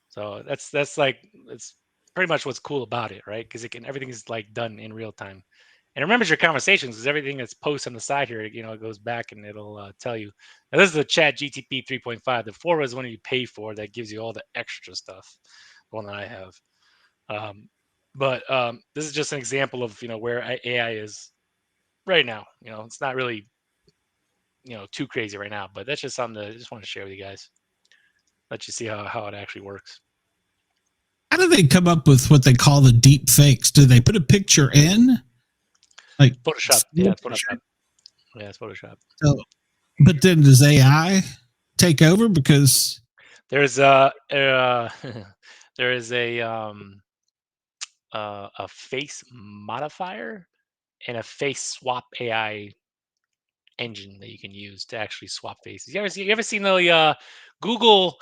So that's like, it's pretty much what's cool about it, right? Because everything is like done in real time. And it remembers your conversations, because everything that's posted on the side here, it goes back and it'll tell you. Now, this is the Chat GTP 3.5. The 4 is one you pay for that gives you all the extra stuff, the one that I have. But this is just an example of where AI is right now. It's not really too crazy right now, but that's just something I just want to share with you guys. Let you see how it actually works. How do they come up with what they call the deep fakes? Do they put a picture in? Like Photoshop. Yeah, it's Photoshop. Yeah, it's Photoshop. So, but then does AI take over? Because there's there is a face modifier and a face swap AI engine that you can use to actually swap faces. You ever seen the Google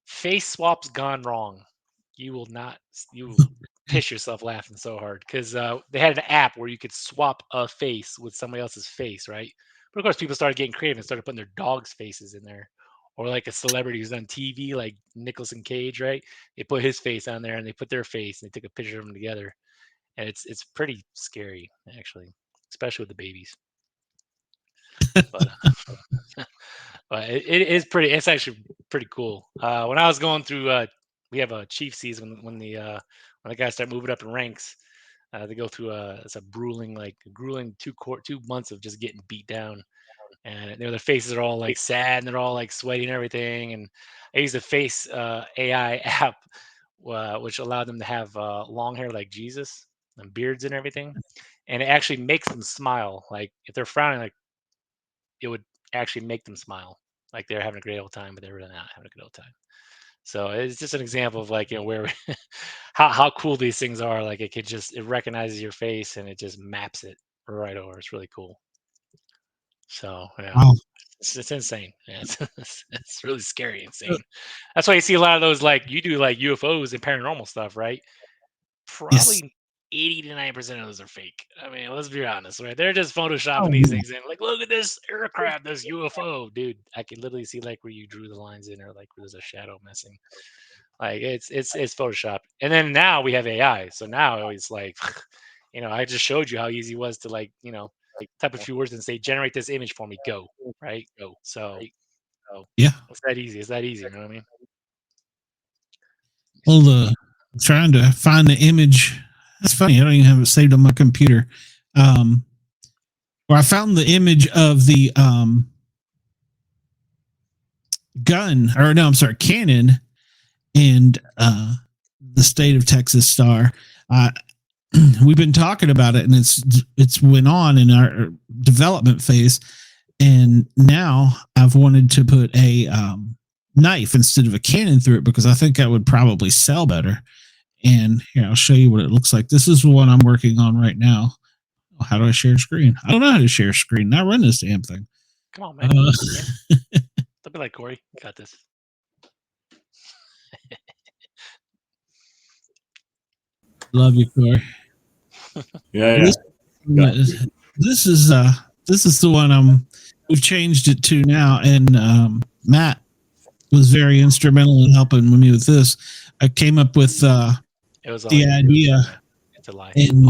face swaps gone wrong? You will piss yourself laughing so hard, because they had an app where you could swap a face with somebody else's face, right? But of course, people started getting creative and started putting their dogs' faces in there, or like a celebrity who's on TV, like Nicolas Cage, right? They put his face on there and they put their face and they took a picture of them together, and it's pretty scary, actually, especially with the babies. But it is pretty. It's actually pretty cool. When I was going through, we have a chief season when the guys start moving up in ranks. They go through it's a grueling 2 months of just getting beat down, and their faces are all like sad and they're all like sweaty and everything. And I use a face AI app which allowed them to have long hair like Jesus and beards and everything, and it actually makes them smile. Like if they're frowning, like it would actually make them smile, like they're having a great old time, but they're really not having a good old time. So it's just an example of like, where how cool these things are. Like it recognizes your face and it just maps it right over. It's really cool. So yeah, Wow. it's insane. Yeah, it's really scary, insane. That's why you see a lot of those, like you do like UFOs and paranormal stuff, right? Yes. Probably 80 to 90% of those are fake. I mean, let's be honest, right? They're just photoshopping Oh, these yeah. things in. Like, look at this aircraft, this UFO, dude. I can literally see like where you drew the lines in, or like where there's a shadow missing. Like it's Photoshop. And then now we have AI. So now it's like, I just showed you how easy it was to like type a few words and say generate this image for me. Go, right? Go. So Yeah. it's that easy. It's that easy. You know what I mean? Well, trying to find the image. That's funny. I don't even have it saved on my computer. Where I found the image of the gun, or no, I'm sorry, cannon, and the state of Texas star. We've been talking about it, and it's went on in our development phase, and now I've wanted to put a knife instead of a cannon through it because I think that would probably sell better. And here, I'll show you what it looks like. This is the one I'm working on right now. How do I share screen? I don't know how to share screen. I run this damn thing. Come on, man. Don't be like Corey. You got this. Love you, Corey. Yeah. This is the one we've changed it to now, and Matt was very instrumental in helping me with this. I came up with It was the idea. It's a lie. And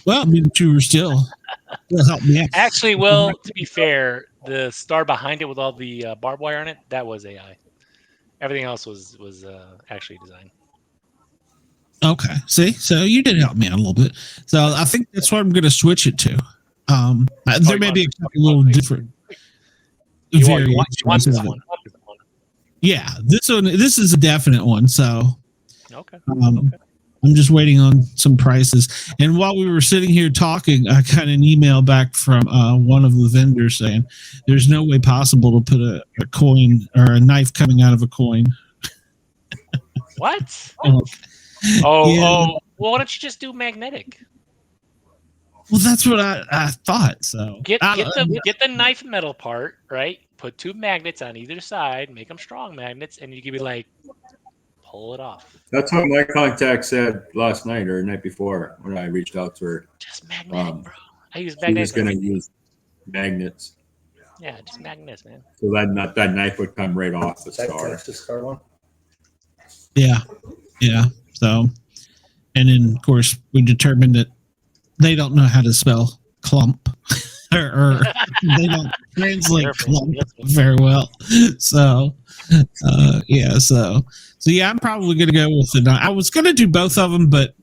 well, I mean, you were still help me out. Actually, well, to be fair, the star behind it with all the barbed wire on it, that was AI. Everything else was actually designed. Okay, see, so you did help me out a little bit. So I think that's what I'm going to switch it to. There may be a little different variations. Yeah, this one. This is a definite one. So okay. I'm just waiting on some prices. And while we were sitting here talking, I got an email back from one of the vendors saying there's no way possible to put a coin or a knife coming out of a coin. What? Yeah. Well, why don't you just do magnetic? Well, that's what I thought. So get the knife metal part, right? Put 2 magnets on either side, make them strong magnets, and you can be like, pull it off. That's what my contact said last night or the night before when I reached out to her. Just magnetic, bro. I use magnets. She was going to use magnets. Yeah, just magnets, man. So that knife would come right off the star. That's the star one. Yeah. So, and then of course we determined that they don't know how to spell clump, or they don't translate clump very well. So, yeah. So yeah, I'm probably going to go with it. I was going to do both of them, but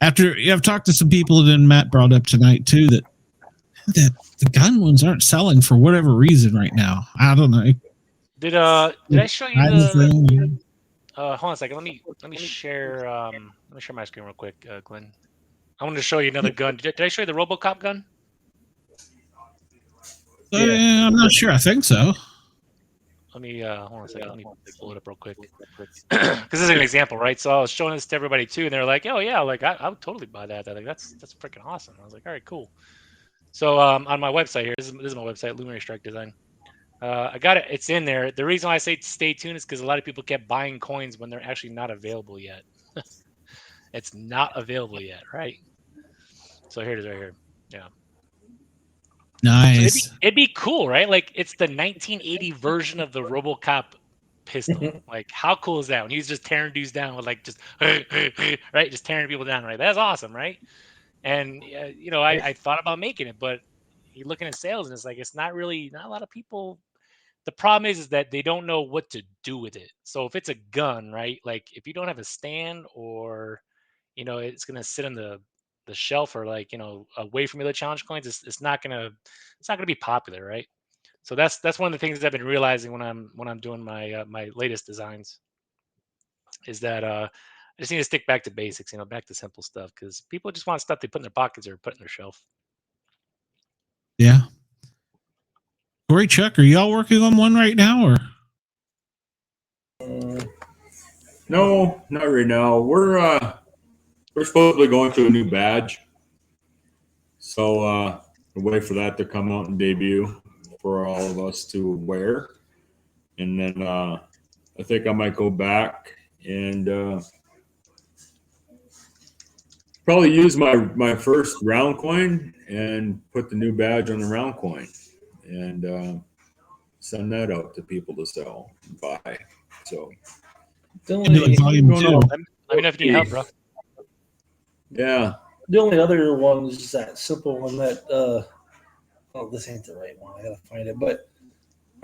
after I've talked to some people, and then Matt brought up tonight too that the gun ones aren't selling for whatever reason right now. I don't know. Did I show you the? Hold on a second. Let me share. Let me share my screen real quick, Glenn. I want to show you another gun. Did I show you the RoboCop gun? I'm not sure. I think so. Let me hold on a second. Let me pull it up real quick. Because this is an example, right? So I was showing this to everybody too, and they're like, "Oh yeah, like I would totally buy that. Like that's freaking awesome." I was like, "All right, cool." So on my website here, this is my website, Luminary Strike Design. I got it. It's in there. The reason why I say stay tuned is because a lot of people kept buying coins when they're actually not available yet. It's not available yet, right? So here it is right here. Yeah. Nice. So it'd be cool, right? Like it's the 1980 version of the RoboCop pistol. Like how cool is that when he's just tearing dudes down with like just right, just tearing people down, right? That's awesome, right? And I thought about making it, but you're looking at sales and it's like it's not a lot of people. The problem is that they don't know what to do with it. So if it's a gun, right? Like if you don't have a stand or it's gonna sit on the shelf or like away from other challenge coins, it's not gonna be popular, right? So that's one of the things I've been realizing when I'm doing my my latest designs. is that I just need to stick back to basics, back to simple stuff, because people just want stuff they put in their pockets or put in their shelf. Yeah. Corey, Chuck, are y'all working on one right now, or? No, not right now. We're supposedly going to a new badge, so wait for that to come out and debut for all of us to wear, and then I think I might go back and probably use my first round coin and put the new badge on the round coin and send that out to people to sell and buy. So volume no, 2. no. Let me know if you need help, bro. Yeah. The only other one is that simple one that this ain't the right one. I gotta find it. But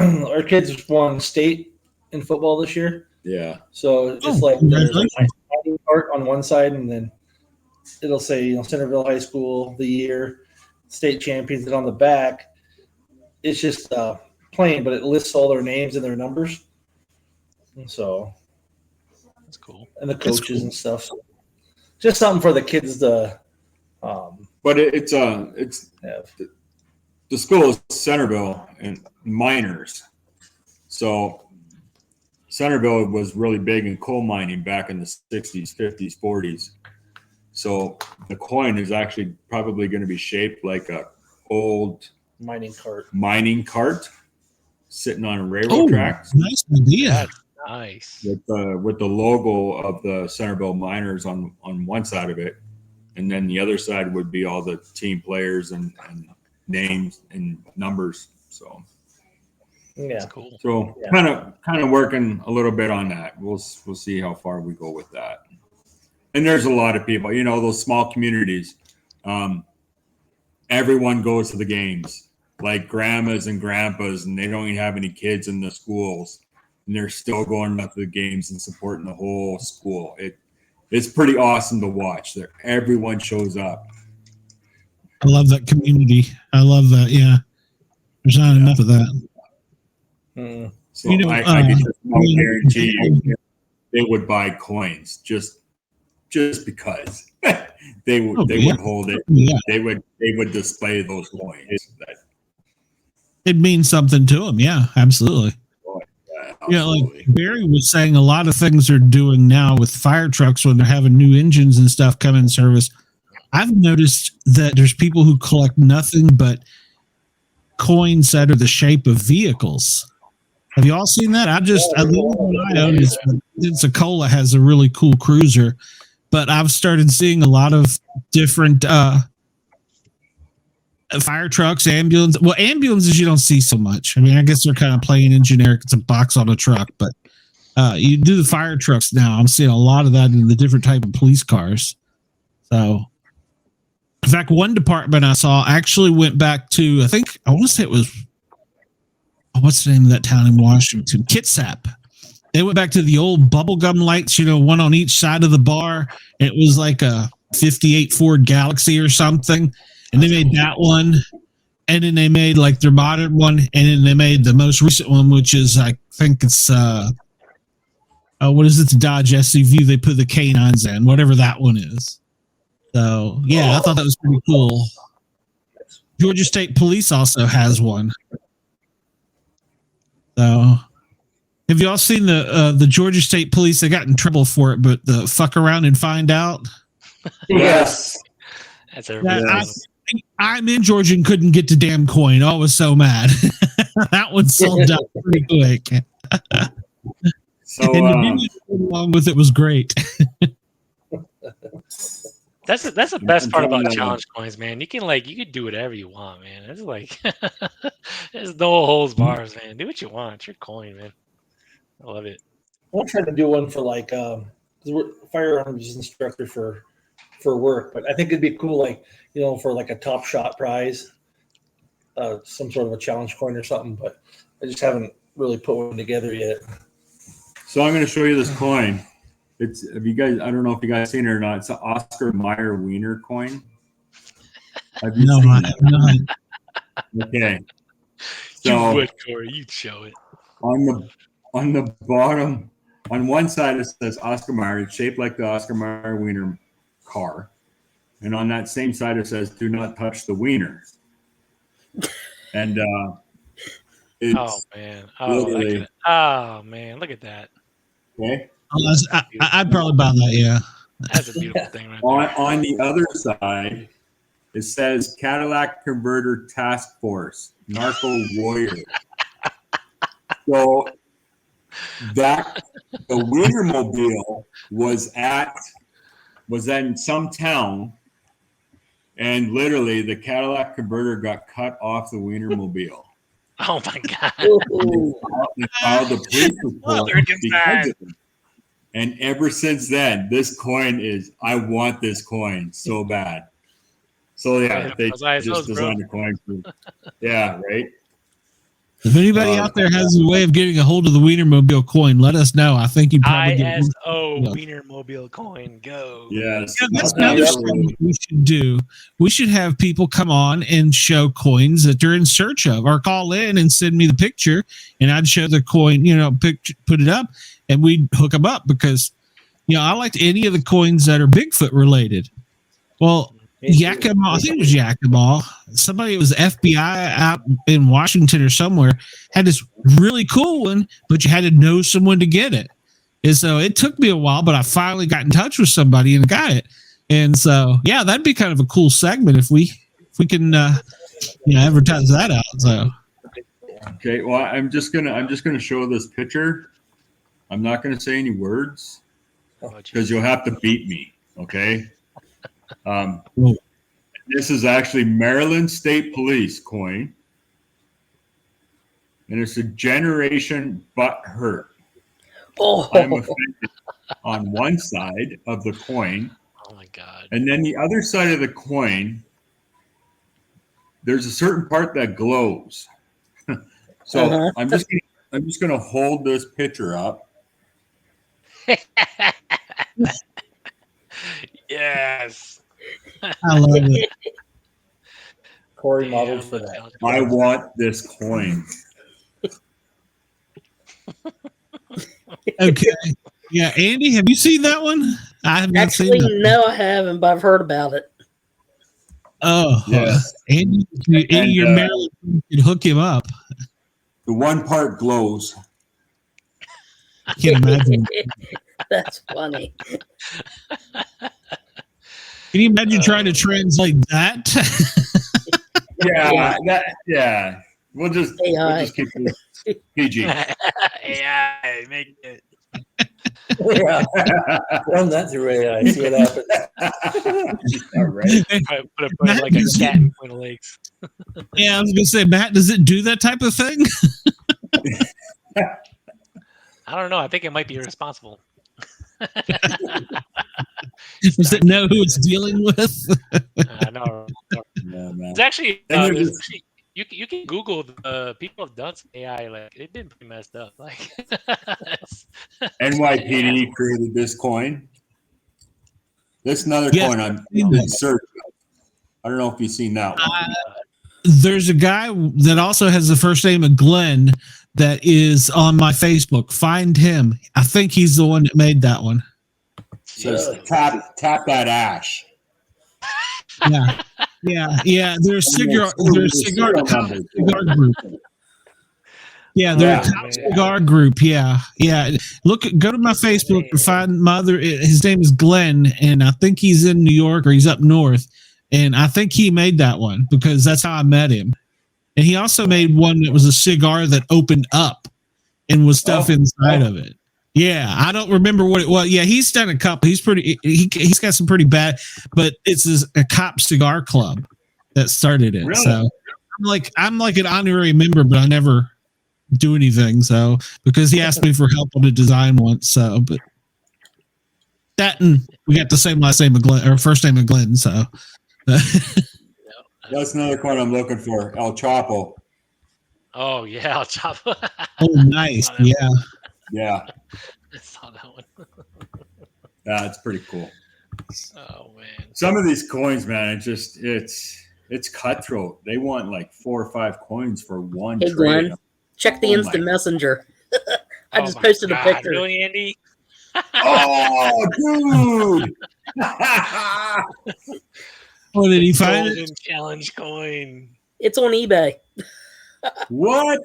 our kids won state in football this year. Yeah. So just like there's a nice part on one side, and then it'll say Centerville High School the year, state champions, and on the back, it's just plain, but it lists all their names and their numbers. And so That's cool. And the coaches and stuff. So just something for the kids to. But it's the school is Centerville and miners. So Centerville was really big in coal mining back in the 60s, 50s, 40s. So the coin is actually probably going to be shaped like a old mining cart sitting on a railroad track. Nice idea. That's nice. With the logo of the Centerville Miners on one side of it, and then the other side would be all the team players and names and numbers. So yeah, that's cool. So kind of working a little bit on that. We'll see how far we go with that. And there's a lot of people, those small communities. Everyone goes to the games, like grandmas and grandpas, and they don't even have any kids in the schools, and they're still going up to the games and supporting the whole school. It's pretty awesome to watch. That everyone shows up. I love that community. I love that. Yeah, there's not enough of that. So I can just guarantee you, they would buy coins just because they would hold it. Yeah. They would display those coins. It means something to them. Yeah, absolutely. Yeah, like Barry was saying, a lot of things they're doing now with fire trucks when they're having new engines and stuff come in service. I've noticed that there's people who collect nothing but coins that are the shape of vehicles. Have you all seen that? The one I own is Pensacola has a really cool cruiser, but I've started seeing a lot of different fire trucks, ambulances. Well, ambulances you don't see so much. I mean, I guess they're kind of plain and generic. It's a box on a truck, but you do the fire trucks now. I'm seeing a lot of that in the different type of police cars. So, in fact, one department I saw actually went back to, I want to say it was, what's the name of that town in Washington? Kitsap. They went back to the old bubblegum lights, one on each side of the bar. It was like a 58 Ford Galaxy or something. And they made that one. And then they made like their modern one. And then they made the most recent one, which is, I think it's, what is it? The Dodge SUV. They put the canines in, whatever that one is. So, yeah, I thought that was pretty cool. Georgia State Police also has one. So, have you all seen the Georgia State Police? They got in trouble for it, but the fuck around and find out. Yes. That's everybody. I'm in Georgia and couldn't get to damn coin. I was so mad. That one sold out pretty quick. So and the video along with it was great. That's the best part about challenge coins, man. You can do whatever you want, man. It's like there's no holds bars, man. Do what you want. It's your coin, man. I love it. I'm trying to do one for like firearms instructor for work, but I think it'd be cool, for like a Top Shot prize, some sort of a challenge coin or something. But I just haven't really put one together yet. So I'm going to show you this coin. I don't know if you guys seen it or not. It's an Oscar Mayer Wiener coin. Have you seen it? Okay. So you would, Corey. You'd show it. on the bottom On one side, it says Oscar Mayer. It's shaped like the Oscar Mayer Wiener car. And on that same side, it says, do not touch the wiener. And it's Oh man! literally, Man! Look at that. okay. I'd probably buy that. Yeah. That's a beautiful thing, right there. On the other side, it says Cadillac Converter Task Force, Narco Warrior. So that the Wienermobile was in some town, and literally the Cadillac Converter got cut off the Wienermobile. Oh my God! They filed a police report because of it. And ever since then, this coin I want this coin so bad. So yeah, they just designed a coin for, yeah, right. If anybody out there has a way of getting a hold of the Wienermobile coin, let us know. I think you probably ISO Wienermobile coin, go. Yes. Yeah, that's another thing we should do. We should have people come on and show coins that they're in search of, or call in and send me the picture, and I'd show the coin, put it up, and we'd hook them up because, I liked any of the coins that are Bigfoot related. Well, Yakima, I think it was Yakima. Somebody, it was FBI out in Washington or somewhere, had this really cool one, but you had to know someone to get it. And so it took me a while, but I finally got in touch with somebody and got it. And so, yeah, that'd be kind of a cool segment if we can, advertise that out. So, okay, well, I'm just gonna show this picture. I'm not gonna say any words because you'll have to beat me. Okay. This is actually Maryland State Police coin, and it's a generation butt hurt. Oh, I'm offended on one side of the coin. Oh my God! And then the other side of the coin, there's a certain part that glows. So I'm just gonna hold this picture up. Yes. I love it. Corey modeled for that. I want this coin. Okay. Yeah, Andy, have you seen that one? I have not seen that. No, I haven't, but I've heard about it. Oh, yes. Andy, your Maryland could hook him up. The one part glows. I can't imagine. That's funny. Can you imagine trying to translate that? Yeah. We'll just keep it PG. AI, make it. Yeah. Run that through AI. See what happens. All right. Put it like a cat between the legs. Yeah, I was gonna say, Matt, does it do that type of thing? I don't know. I think it might be irresponsible. Does it know who it's dealing with? No. Yeah, man. It's actually, you can Google the people have done some AI. Like it's been pretty messed up. Like NYPD created this coin. This is another coin I'm in search of. I don't know if you've seen that one. There's a guy that also has the first name of Glenn that is on my Facebook. Find him. I think he's the one that made that one. Says tap that ash. Yeah. They're a cigar group. Yeah, they're a top cigar group. Yeah. Go to my Facebook and find my other. His name is Glenn, and I think he's in New York or he's up north. And I think he made that one because that's how I met him. And he also made one that was a cigar that opened up and was stuff inside of it. Yeah, I don't remember what it was. Yeah, he's done a couple. He's he's got some pretty bad, but it's a cop cigar club that started it. Really? So I'm like an honorary member, but I never do anything. So because he asked me for help on a design once. So, but that and we got the same last name of Glenn or first name of Glenn. So that's another coin I'm looking for. El Chapo. Oh yeah, El Chapo. Oh, nice. Yeah. I saw that one. That's pretty cool. Oh man. Some of these coins, man, it's cutthroat. They want like 4 or 5 coins for one Hey, trade. Glenn, check the instant messenger. I just posted a picture. Really, Andy? Oh, dude! Oh, did he find Golden it? challenge coin. It's on eBay. What?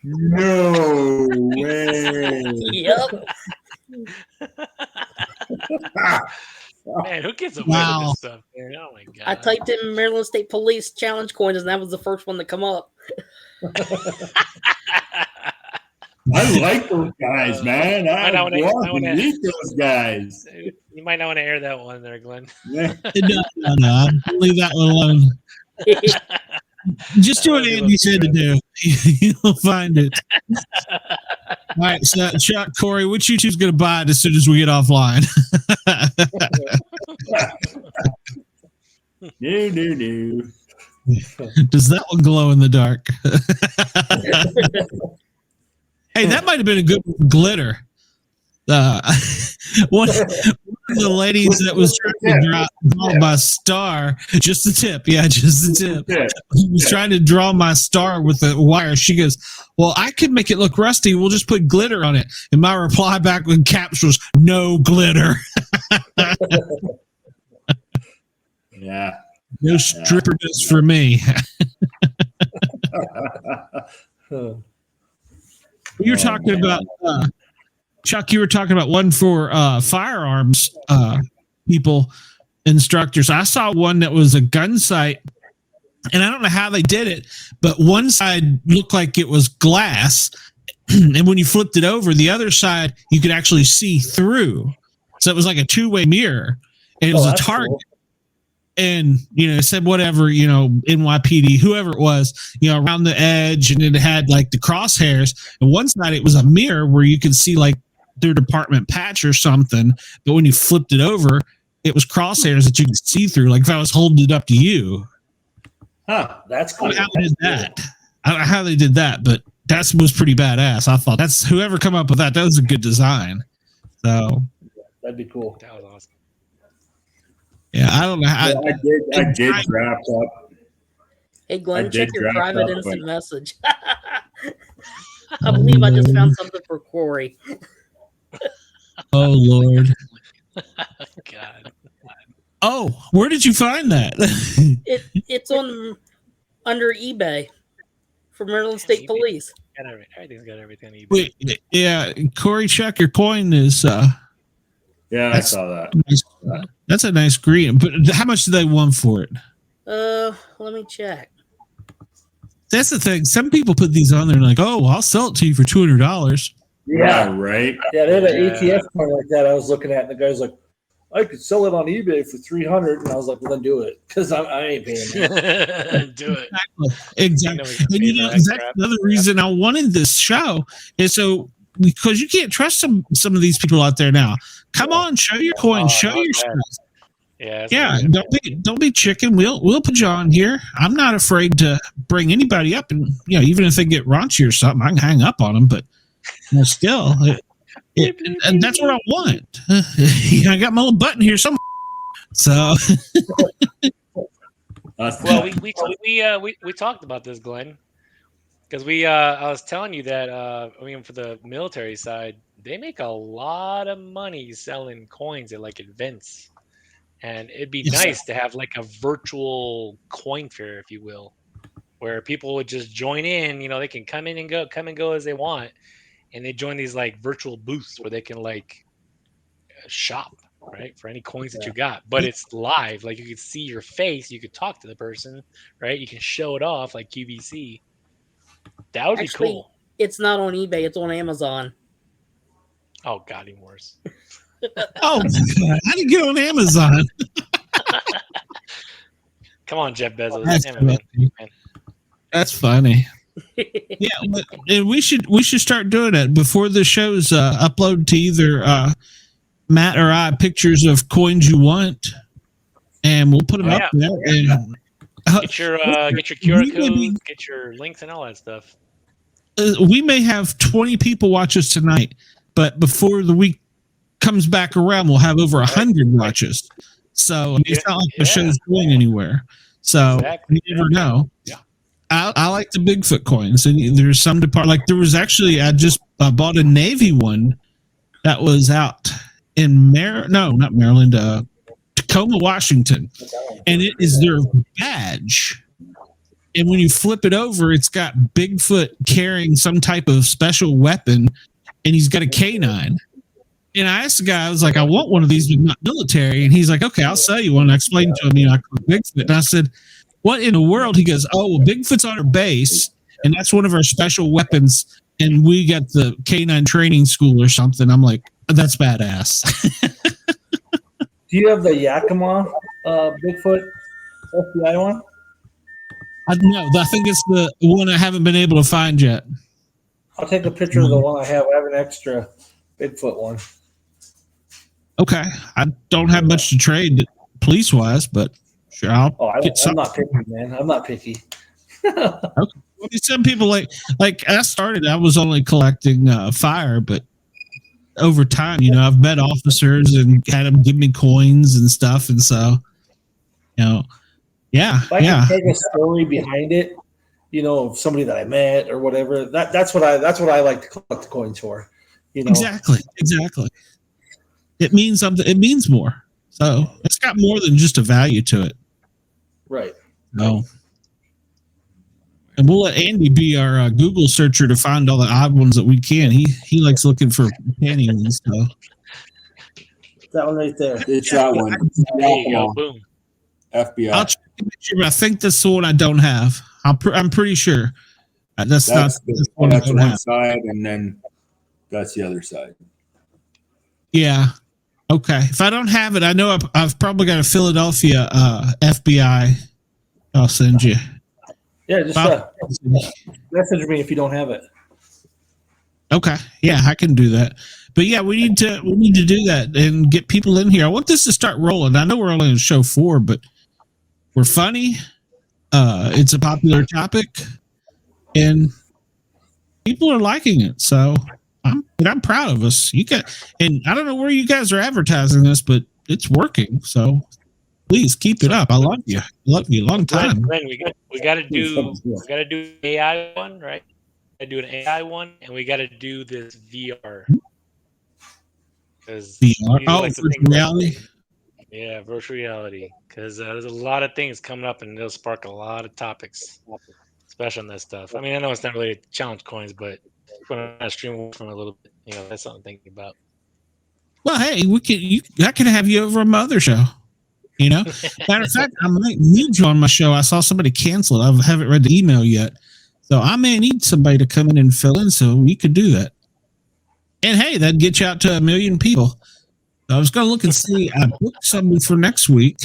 No way! Yep. Man, who gets away Wow. with this stuff, man? Oh my god! I typed in Maryland State Police challenge coins, and that was the first one to come up. I like those guys, man. I I wanna- want to meet those guys. You might not want to air that one there, Glenn. Yeah. No. Leave that one alone. Just do what Andy said to do. You'll find it. All right, so Chuck, Corey, which you two's going to buy it as soon as we get offline? No. Does that one glow in the dark? Hey, that might have been a good glitter. One of the ladies that was trying to draw my star, just the tip, just the tip. Yeah. Was trying to draw my star with the wire. She goes, "Well, I could make it look rusty. We'll just put glitter on it." And my reply back with caps was, "No glitter." Yeah. No stripperness for me. You were talking about Chuck. You were talking about one for firearms people, instructors. I saw one that was a gun sight, and I don't know how they did it, but one side looked like it was glass, and when you flipped it over, the other side you could actually see through. So it was like a two-way mirror, and it was a target. Cool. And, it said whatever, NYPD, whoever it was, around the edge, and it had like the crosshairs. And one side, it was a mirror where you could see like their department patch or something. But when you flipped it over, it was crosshairs that you could see through, like if I was holding it up to you. Huh, that's I cool. don't know how they did that. I don't know how they did that, but that was pretty badass. I thought that's whoever come up with that was a good design. So That'd be cool. That was awesome. yeah, I don't know how. I did draft up. Hey, I Glenn, did check your draft private up, instant but- message. I believe I just found something for Corey. Oh Lord. God. Oh, where did you find that? It's on under eBay for Maryland State Police. Everything's got everything on eBay. Wait, yeah, Corey, check your coin is. Yeah, I saw that. That's a nice green. But how much do they want for it? Let me check. That's the thing. Some people put these on there and like, oh, I'll sell it to you for $200. Yeah, right. Yeah, they had an ATF coin like that I was looking at, and the guy's like, I could sell it on eBay for $300, and I was like, well, then do it, because I ain't paying that. Do it. Exactly. I know we can pay And for that that's crap. another reason I wanted this show is so because you can't trust some of these people out there now. Come on, show your coin, show not your bad. stuff. Yeah. Don't be chicken. We'll put you on here. I'm not afraid to bring anybody up, and even if they get raunchy or something, I can hang up on them. But still, and that's what I want. I got my little button here, some. So, Well, we talked about this, Glenn, because I was telling you that for the military side, they make a lot of money selling coins at like events. And it'd be nice to have like a virtual coin fair, if you will, where people would just join in. They can come and go as they want, and they join these like virtual booths where they can like shop, right, for any coins that you got. But it's live, like you could see your face, you could talk to the person, right? You can show it off like QVC. That would be cool. It's not on eBay; it's on Amazon. Oh God, even worse. oh, God, how do you get on Amazon? Come on, Jeff Bezos. That's Damn it, man. That's funny. Yeah, and we should start doing it before the shows. Upload to either Matt or I pictures of coins you want, and we'll put them up there. And get your QR codes, get your links, and all that stuff. We may have 20 people watch us tonight, but before the week comes back around, we'll have over 100 watches. So it's not like the show's going anywhere. So you never know. Yeah. I like the Bigfoot coins, and there's some like there was actually I just I bought a Navy one that was out in not Maryland, Tacoma, Washington, and it is their badge. And when you flip it over, it's got Bigfoot carrying some type of special weapon, and he's got a canine. And I asked the guy, I was like, I want one of these, but not military. And he's like, okay, I'll sell you one. I explained to him, I call Bigfoot. And I said, what in the world? He goes, oh, well, Bigfoot's on our base, and that's one of our special weapons. And we got the canine training school or something. I'm like, that's badass. Do you have the Yakima Bigfoot FBI one? No, I think it's the one I haven't been able to find yet. I'll take a picture of the one I have. I have an extra Bigfoot one. Okay. I don't have much to trade police-wise, but sure, I'm not picky, man. I'm not picky. Okay. Some people like I was only collecting fire, but over time, I've met officers and had them give me coins and stuff, and so, yeah. If I can take a story behind it, of somebody that I met or whatever, that's what I like to collect the coins for. Exactly. It means something. It means more. So it's got more than just a value to it. Right. No. And we'll let Andy be our Google searcher to find all the odd ones that we can. He likes looking for penny ones. So. That one right there. It's that one. There you go. Boom. FBI. I'll check to make sure, but I think that's the one I don't have. I'm pretty sure. That's one side, and then that's the other side. Yeah. Okay. If I don't have it, I know I've probably got a Philadelphia FBI. I'll send you. Yeah, just message me if you don't have it. Okay. Yeah, I can do that. But yeah, we need to do that and get people in here. I want this to start rolling. I know we're only on show 4, but we're funny. It's a popular topic, and people are liking it. So I'm proud of us. And I don't know where you guys are advertising this, but it's working. So please keep it up. I love you. Love you a long time. Glenn, we got to do AI one, right? I do an AI one, and we got to do this VR. VR, virtual reality. Yeah, virtual reality. Because there's a lot of things coming up, and it'll spark a lot of topics, especially on that stuff. I mean, I know it's not really challenge coins, but when I stream from a little bit, that's something I'm thinking about. Well, hey, I can have you over on my other show. Matter of fact, I might need you on my show. I saw somebody cancel it. I haven't read the email yet, so I may need somebody to come in and fill in. So we could do that. And hey, that'd get you out to 1 million people. I was going to look and see. I booked something for next week.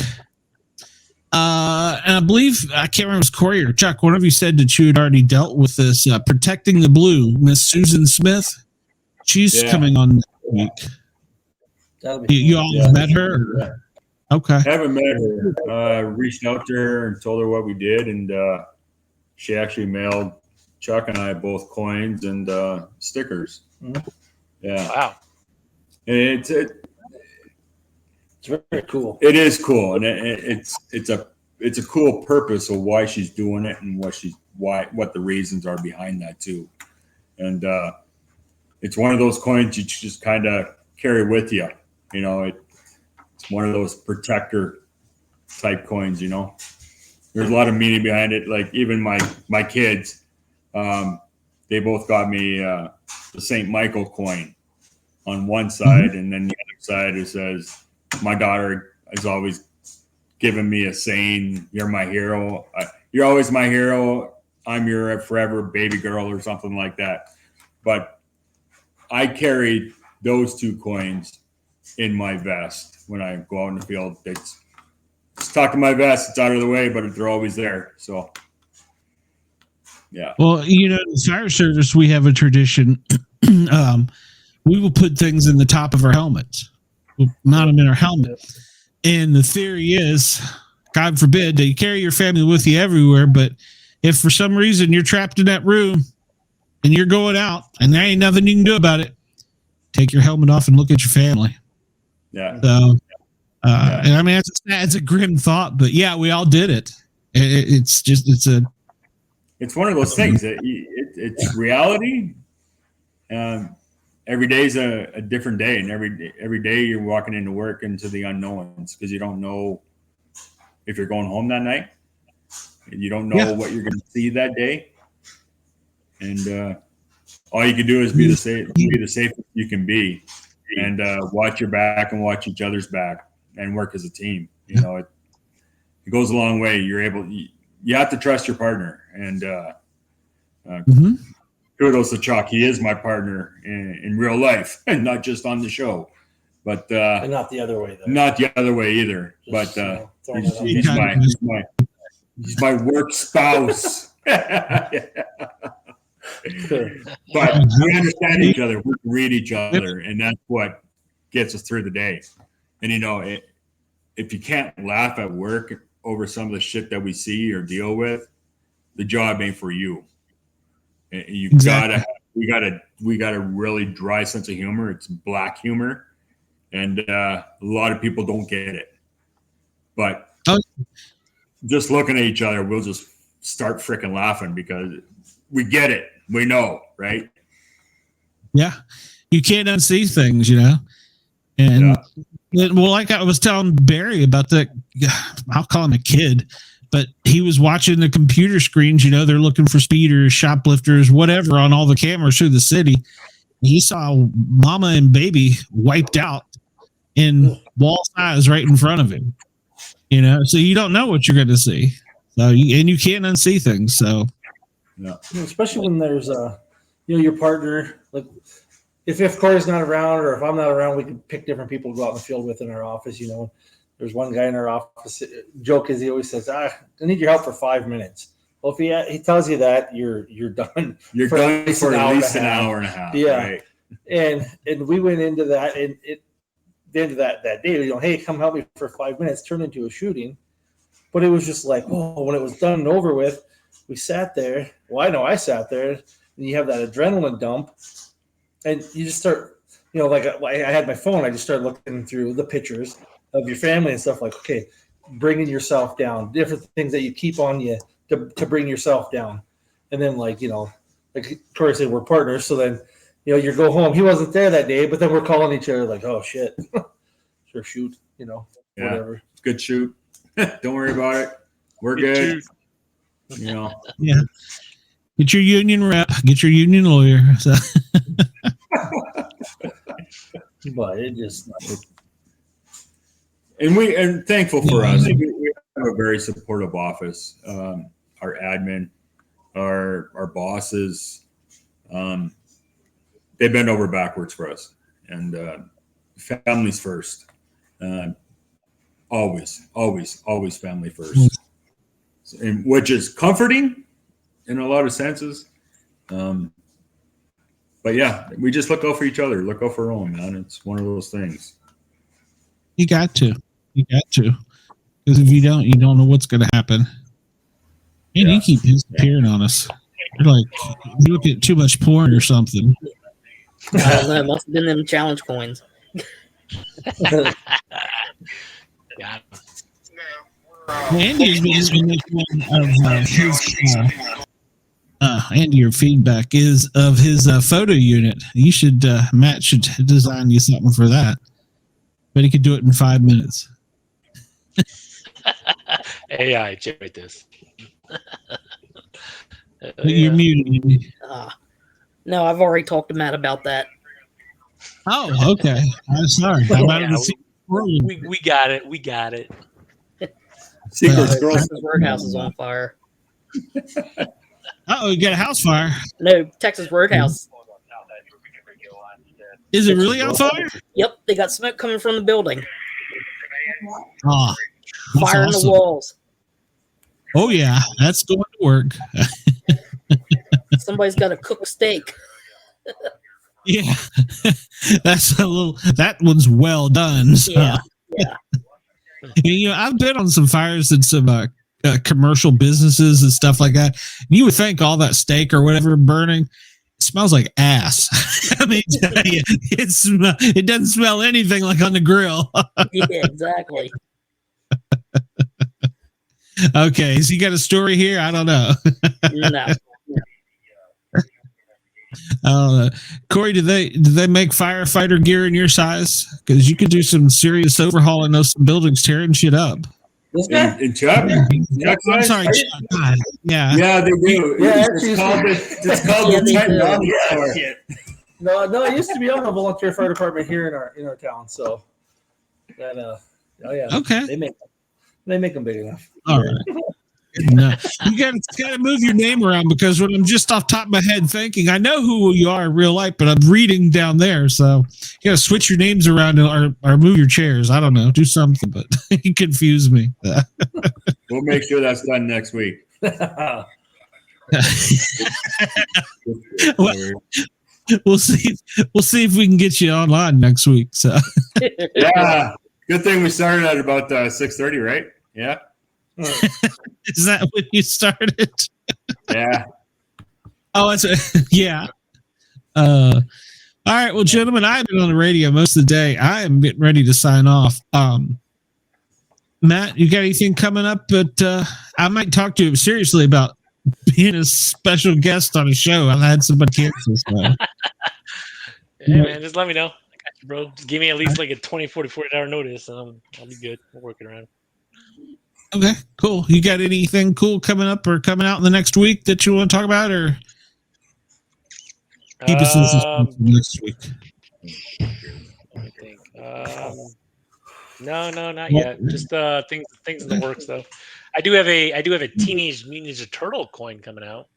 And I believe, I can't remember if it was Corey or Chuck, one of you said that you had already dealt with this Protecting the Blue, Miss Susan Smith. She's coming on next week. You all met her? Or? Okay. I haven't met her. Reached out to her and told her what we did, and she actually mailed Chuck and I both coins and stickers. Mm-hmm. Yeah. Wow. And it's very cool. It is cool, and it's a cool purpose of why she's doing it and what the reasons are behind that too. And it's one of those coins you just kind of carry with you. It's one of those protector type coins. There's a lot of meaning behind it. Like even my kids, they both got me the St. Michael coin on one side, and then the other side it says, my daughter has always given me a saying, "You're my hero. You're always my hero. I'm your forever baby girl," or something like that. But I carry those 2 coins in my vest when I go out in the field. It's stuck in my vest. It's out of the way, but they're always there. So, yeah. Well, the fire service, we have a tradition. We will put things in the top of our helmets. We'll mount them in our helmet. And the theory is, God forbid, that you carry your family with you everywhere, but if for some reason you're trapped in that room and you're going out and there ain't nothing you can do about it, take your helmet off and look at your family. Yeah. So, and I mean, it's a grim thought, but yeah, we all did it. It's one of those things that it's reality, every day is a different day, and every day you're walking into work into the unknowns because you don't know if you're going home that night. You don't know what you're going to see that day, and all you can do is be the safest you can be, and watch your back and watch each other's back, and work as a team. You know, it goes a long way. You have to trust your partner, and kudos to Chuck. He is my partner in real life, and not just on the show. But and not the other way, though. Not the other way either. Just, but he's my work spouse. But we understand each other. We read each other, and that's what gets us through the day. And you know, if you can't laugh at work over some of the shit that we see or deal with, the job ain't for you. You we gotta really dry sense of humor. It's black humor, and a lot of people don't get it. But just looking at each other, we'll just start freaking laughing because we get it. We know, right? Yeah, you can't unsee things, you know. And well, like I was telling Barry about that, I'll call him a kid, but he was watching the computer screens. You know, they're looking for speeders, shoplifters, whatever on all the cameras through the city. He saw mama and baby wiped out in wall size right in front of him. You know, so you don't know what you're going to see. So and you can't unsee things. So. Yeah, especially when there's your partner. Like if Corey's not around or if I'm not around, we can pick different people to go out in the field with in our office. You know, there's one guy in our office. Joke is he always says, "I need your help for 5 minutes." Well, if he tells you that, you're done. You're done for at least an hour and a half. Yeah, right? and we went into that, and the end of that day, you know, hey, come help me for 5 minutes. Turned into a shooting, but it was just like, oh, when it was done and over with. We sat there. Well, I know I sat there, and you have that adrenaline dump, and you just start, you know, like I had my phone. I just started looking through the pictures of your family and stuff. Like, okay, bringing yourself down, different things that you keep on you to bring yourself down, and then like Corey said, we're partners. So then, you know, you go home. He wasn't there that day, but then we're calling each other like, oh shit, sure shoot, you know, whatever. Good shoot. Don't worry about it. We're good. You know, yeah. Get your union rep. Get your union lawyer. So. But it just. And thankful for us. We have a very supportive office. Our admin, our bosses, they bend over backwards for us. And families first. Always family first. And which is comforting in a lot of senses. But yeah, we just look out for each other, look out for our own, man. It's one of those things. You got to. Because if you don't know what's going to happen. And you keep disappearing on us. You're like, you look at too much porn or something. I don't know. It must have been them challenge coins. Yeah. Andy's been making one of his Andy, your feedback is of his photo unit. You should Matt should design you something for that. But he could do it in 5 minutes. AI, generate this. You're muted. No, I've already talked to Matt about that. Oh, okay. I'm sorry. We got it. We got it. Secret Girl. Texas Roadhouse is on fire. Oh, you got a house fire. No, Texas Roadhouse. Is it really on fire? Yep, they got smoke coming from the building. Oh, Fire in the awesome. walls. Oh yeah, that's going to work. Somebody's got to cook steak. Yeah, that's a little. That one's well done. So. Yeah. You know, I've been on some fires in some commercial businesses and stuff like that. You would think all that steak or whatever burning smells like ass. I mean, it doesn't smell anything like on the grill. Yeah, exactly. Okay, so you got a story here? I don't know. No. Corey, do they make firefighter gear in your size? Because you could do some serious overhauling of some buildings, tearing shit up. In Chuck? I'm sorry, Chuck. God, yeah. Yeah, they do. Yeah, It's called the Technology Store. No, I used to be on a volunteer fire department here in our town. So, Okay. They make them big enough. All right. No, you got to move your name around because when I'm just off top of my head thinking, I know who you are in real life, but I'm reading down there. So you got to switch your names around or move your chairs. I don't know. Do something, but you confuse me. We'll make sure that's done next week. We'll see if we can get you online next week. So yeah, good thing we started at about 6:30, right? Yeah. Is that when you started? Yeah. Oh, yeah. All right. Well, gentlemen, I've been on the radio most of the day. I am getting ready to sign off. Matt, you got anything coming up? But I might talk to you seriously about being a special guest on a show. I've had somebody cancel. So. Yeah, man, just let me know. I got you, bro. Just give me at least like a 24 to 48 hour notice, and I'll be good. We'll work it around. Okay, cool. You got anything cool coming up or coming out in the next week that you want to talk about, or keep us in suspense next week? Let me think. No, not yet. Just things in the works though. I do have a Teenage Mutant Ninja Turtle coin coming out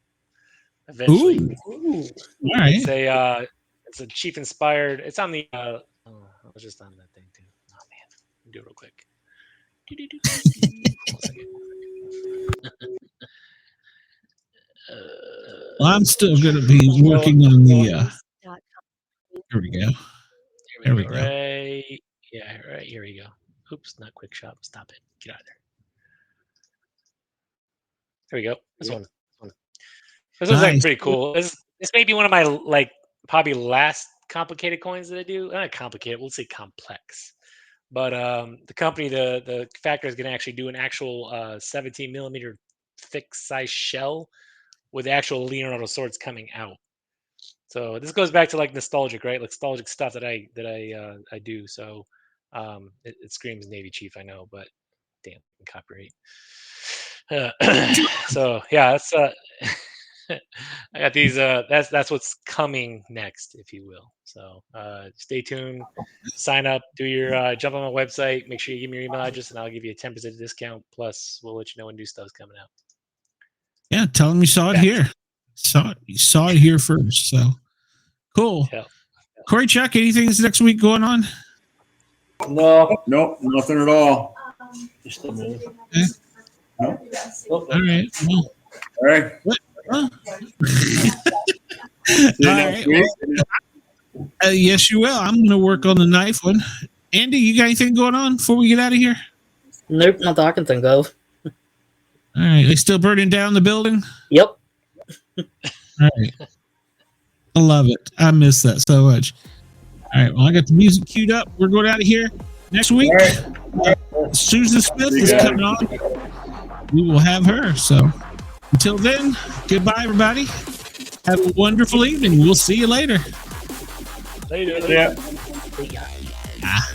eventually. Ooh. All right. It's a Chief inspired. It's on the. I was just on that thing too. Oh man, let me do it real quick. Well, I'm still going to be working on the. Here we go. There we go. Right. Yeah. Right. Here we go. Oops, not quick shop. Stop it. Get out of there. There we go. This one. This one's like pretty cool. This may be one of my probably last complicated coins that I do. Not complicated. We'll say complex. But the company, the factory is going to actually do an actual 17 millimeter thick size shell with actual Leonardo swords coming out. So this goes back to like nostalgic, right? Like nostalgic stuff that I do. So it screams Navy Chief, I know, but damn, copyright. So yeah, that's I got these. That's what's coming next, if you will. So stay tuned, sign up, do your jump on my website. Make sure you give me your email address, and I'll give you a 10% discount. Plus, we'll let you know when new stuff's coming out. Yeah, tell them you saw it here. You saw it here first. So cool. Yeah. Corey, Chuck, anything this next week going on? No, nothing at all. Just a minute. Okay. No. All right. Well, all right. What? Huh? All right. Yes, you will. I'm going to work on the knife one. Andy, you got anything going on before we get out of here? Nope, not that I can think of. All right. They still burning down the building? Yep. All right. I love it. I miss that so much. All right. Well, I got the music queued up. We're going out of here. Next week, Susan Smith is coming on. We will have her. So until then, goodbye, everybody. Have a wonderful evening. We'll see you later. Later. Yeah. Yeah. Ah.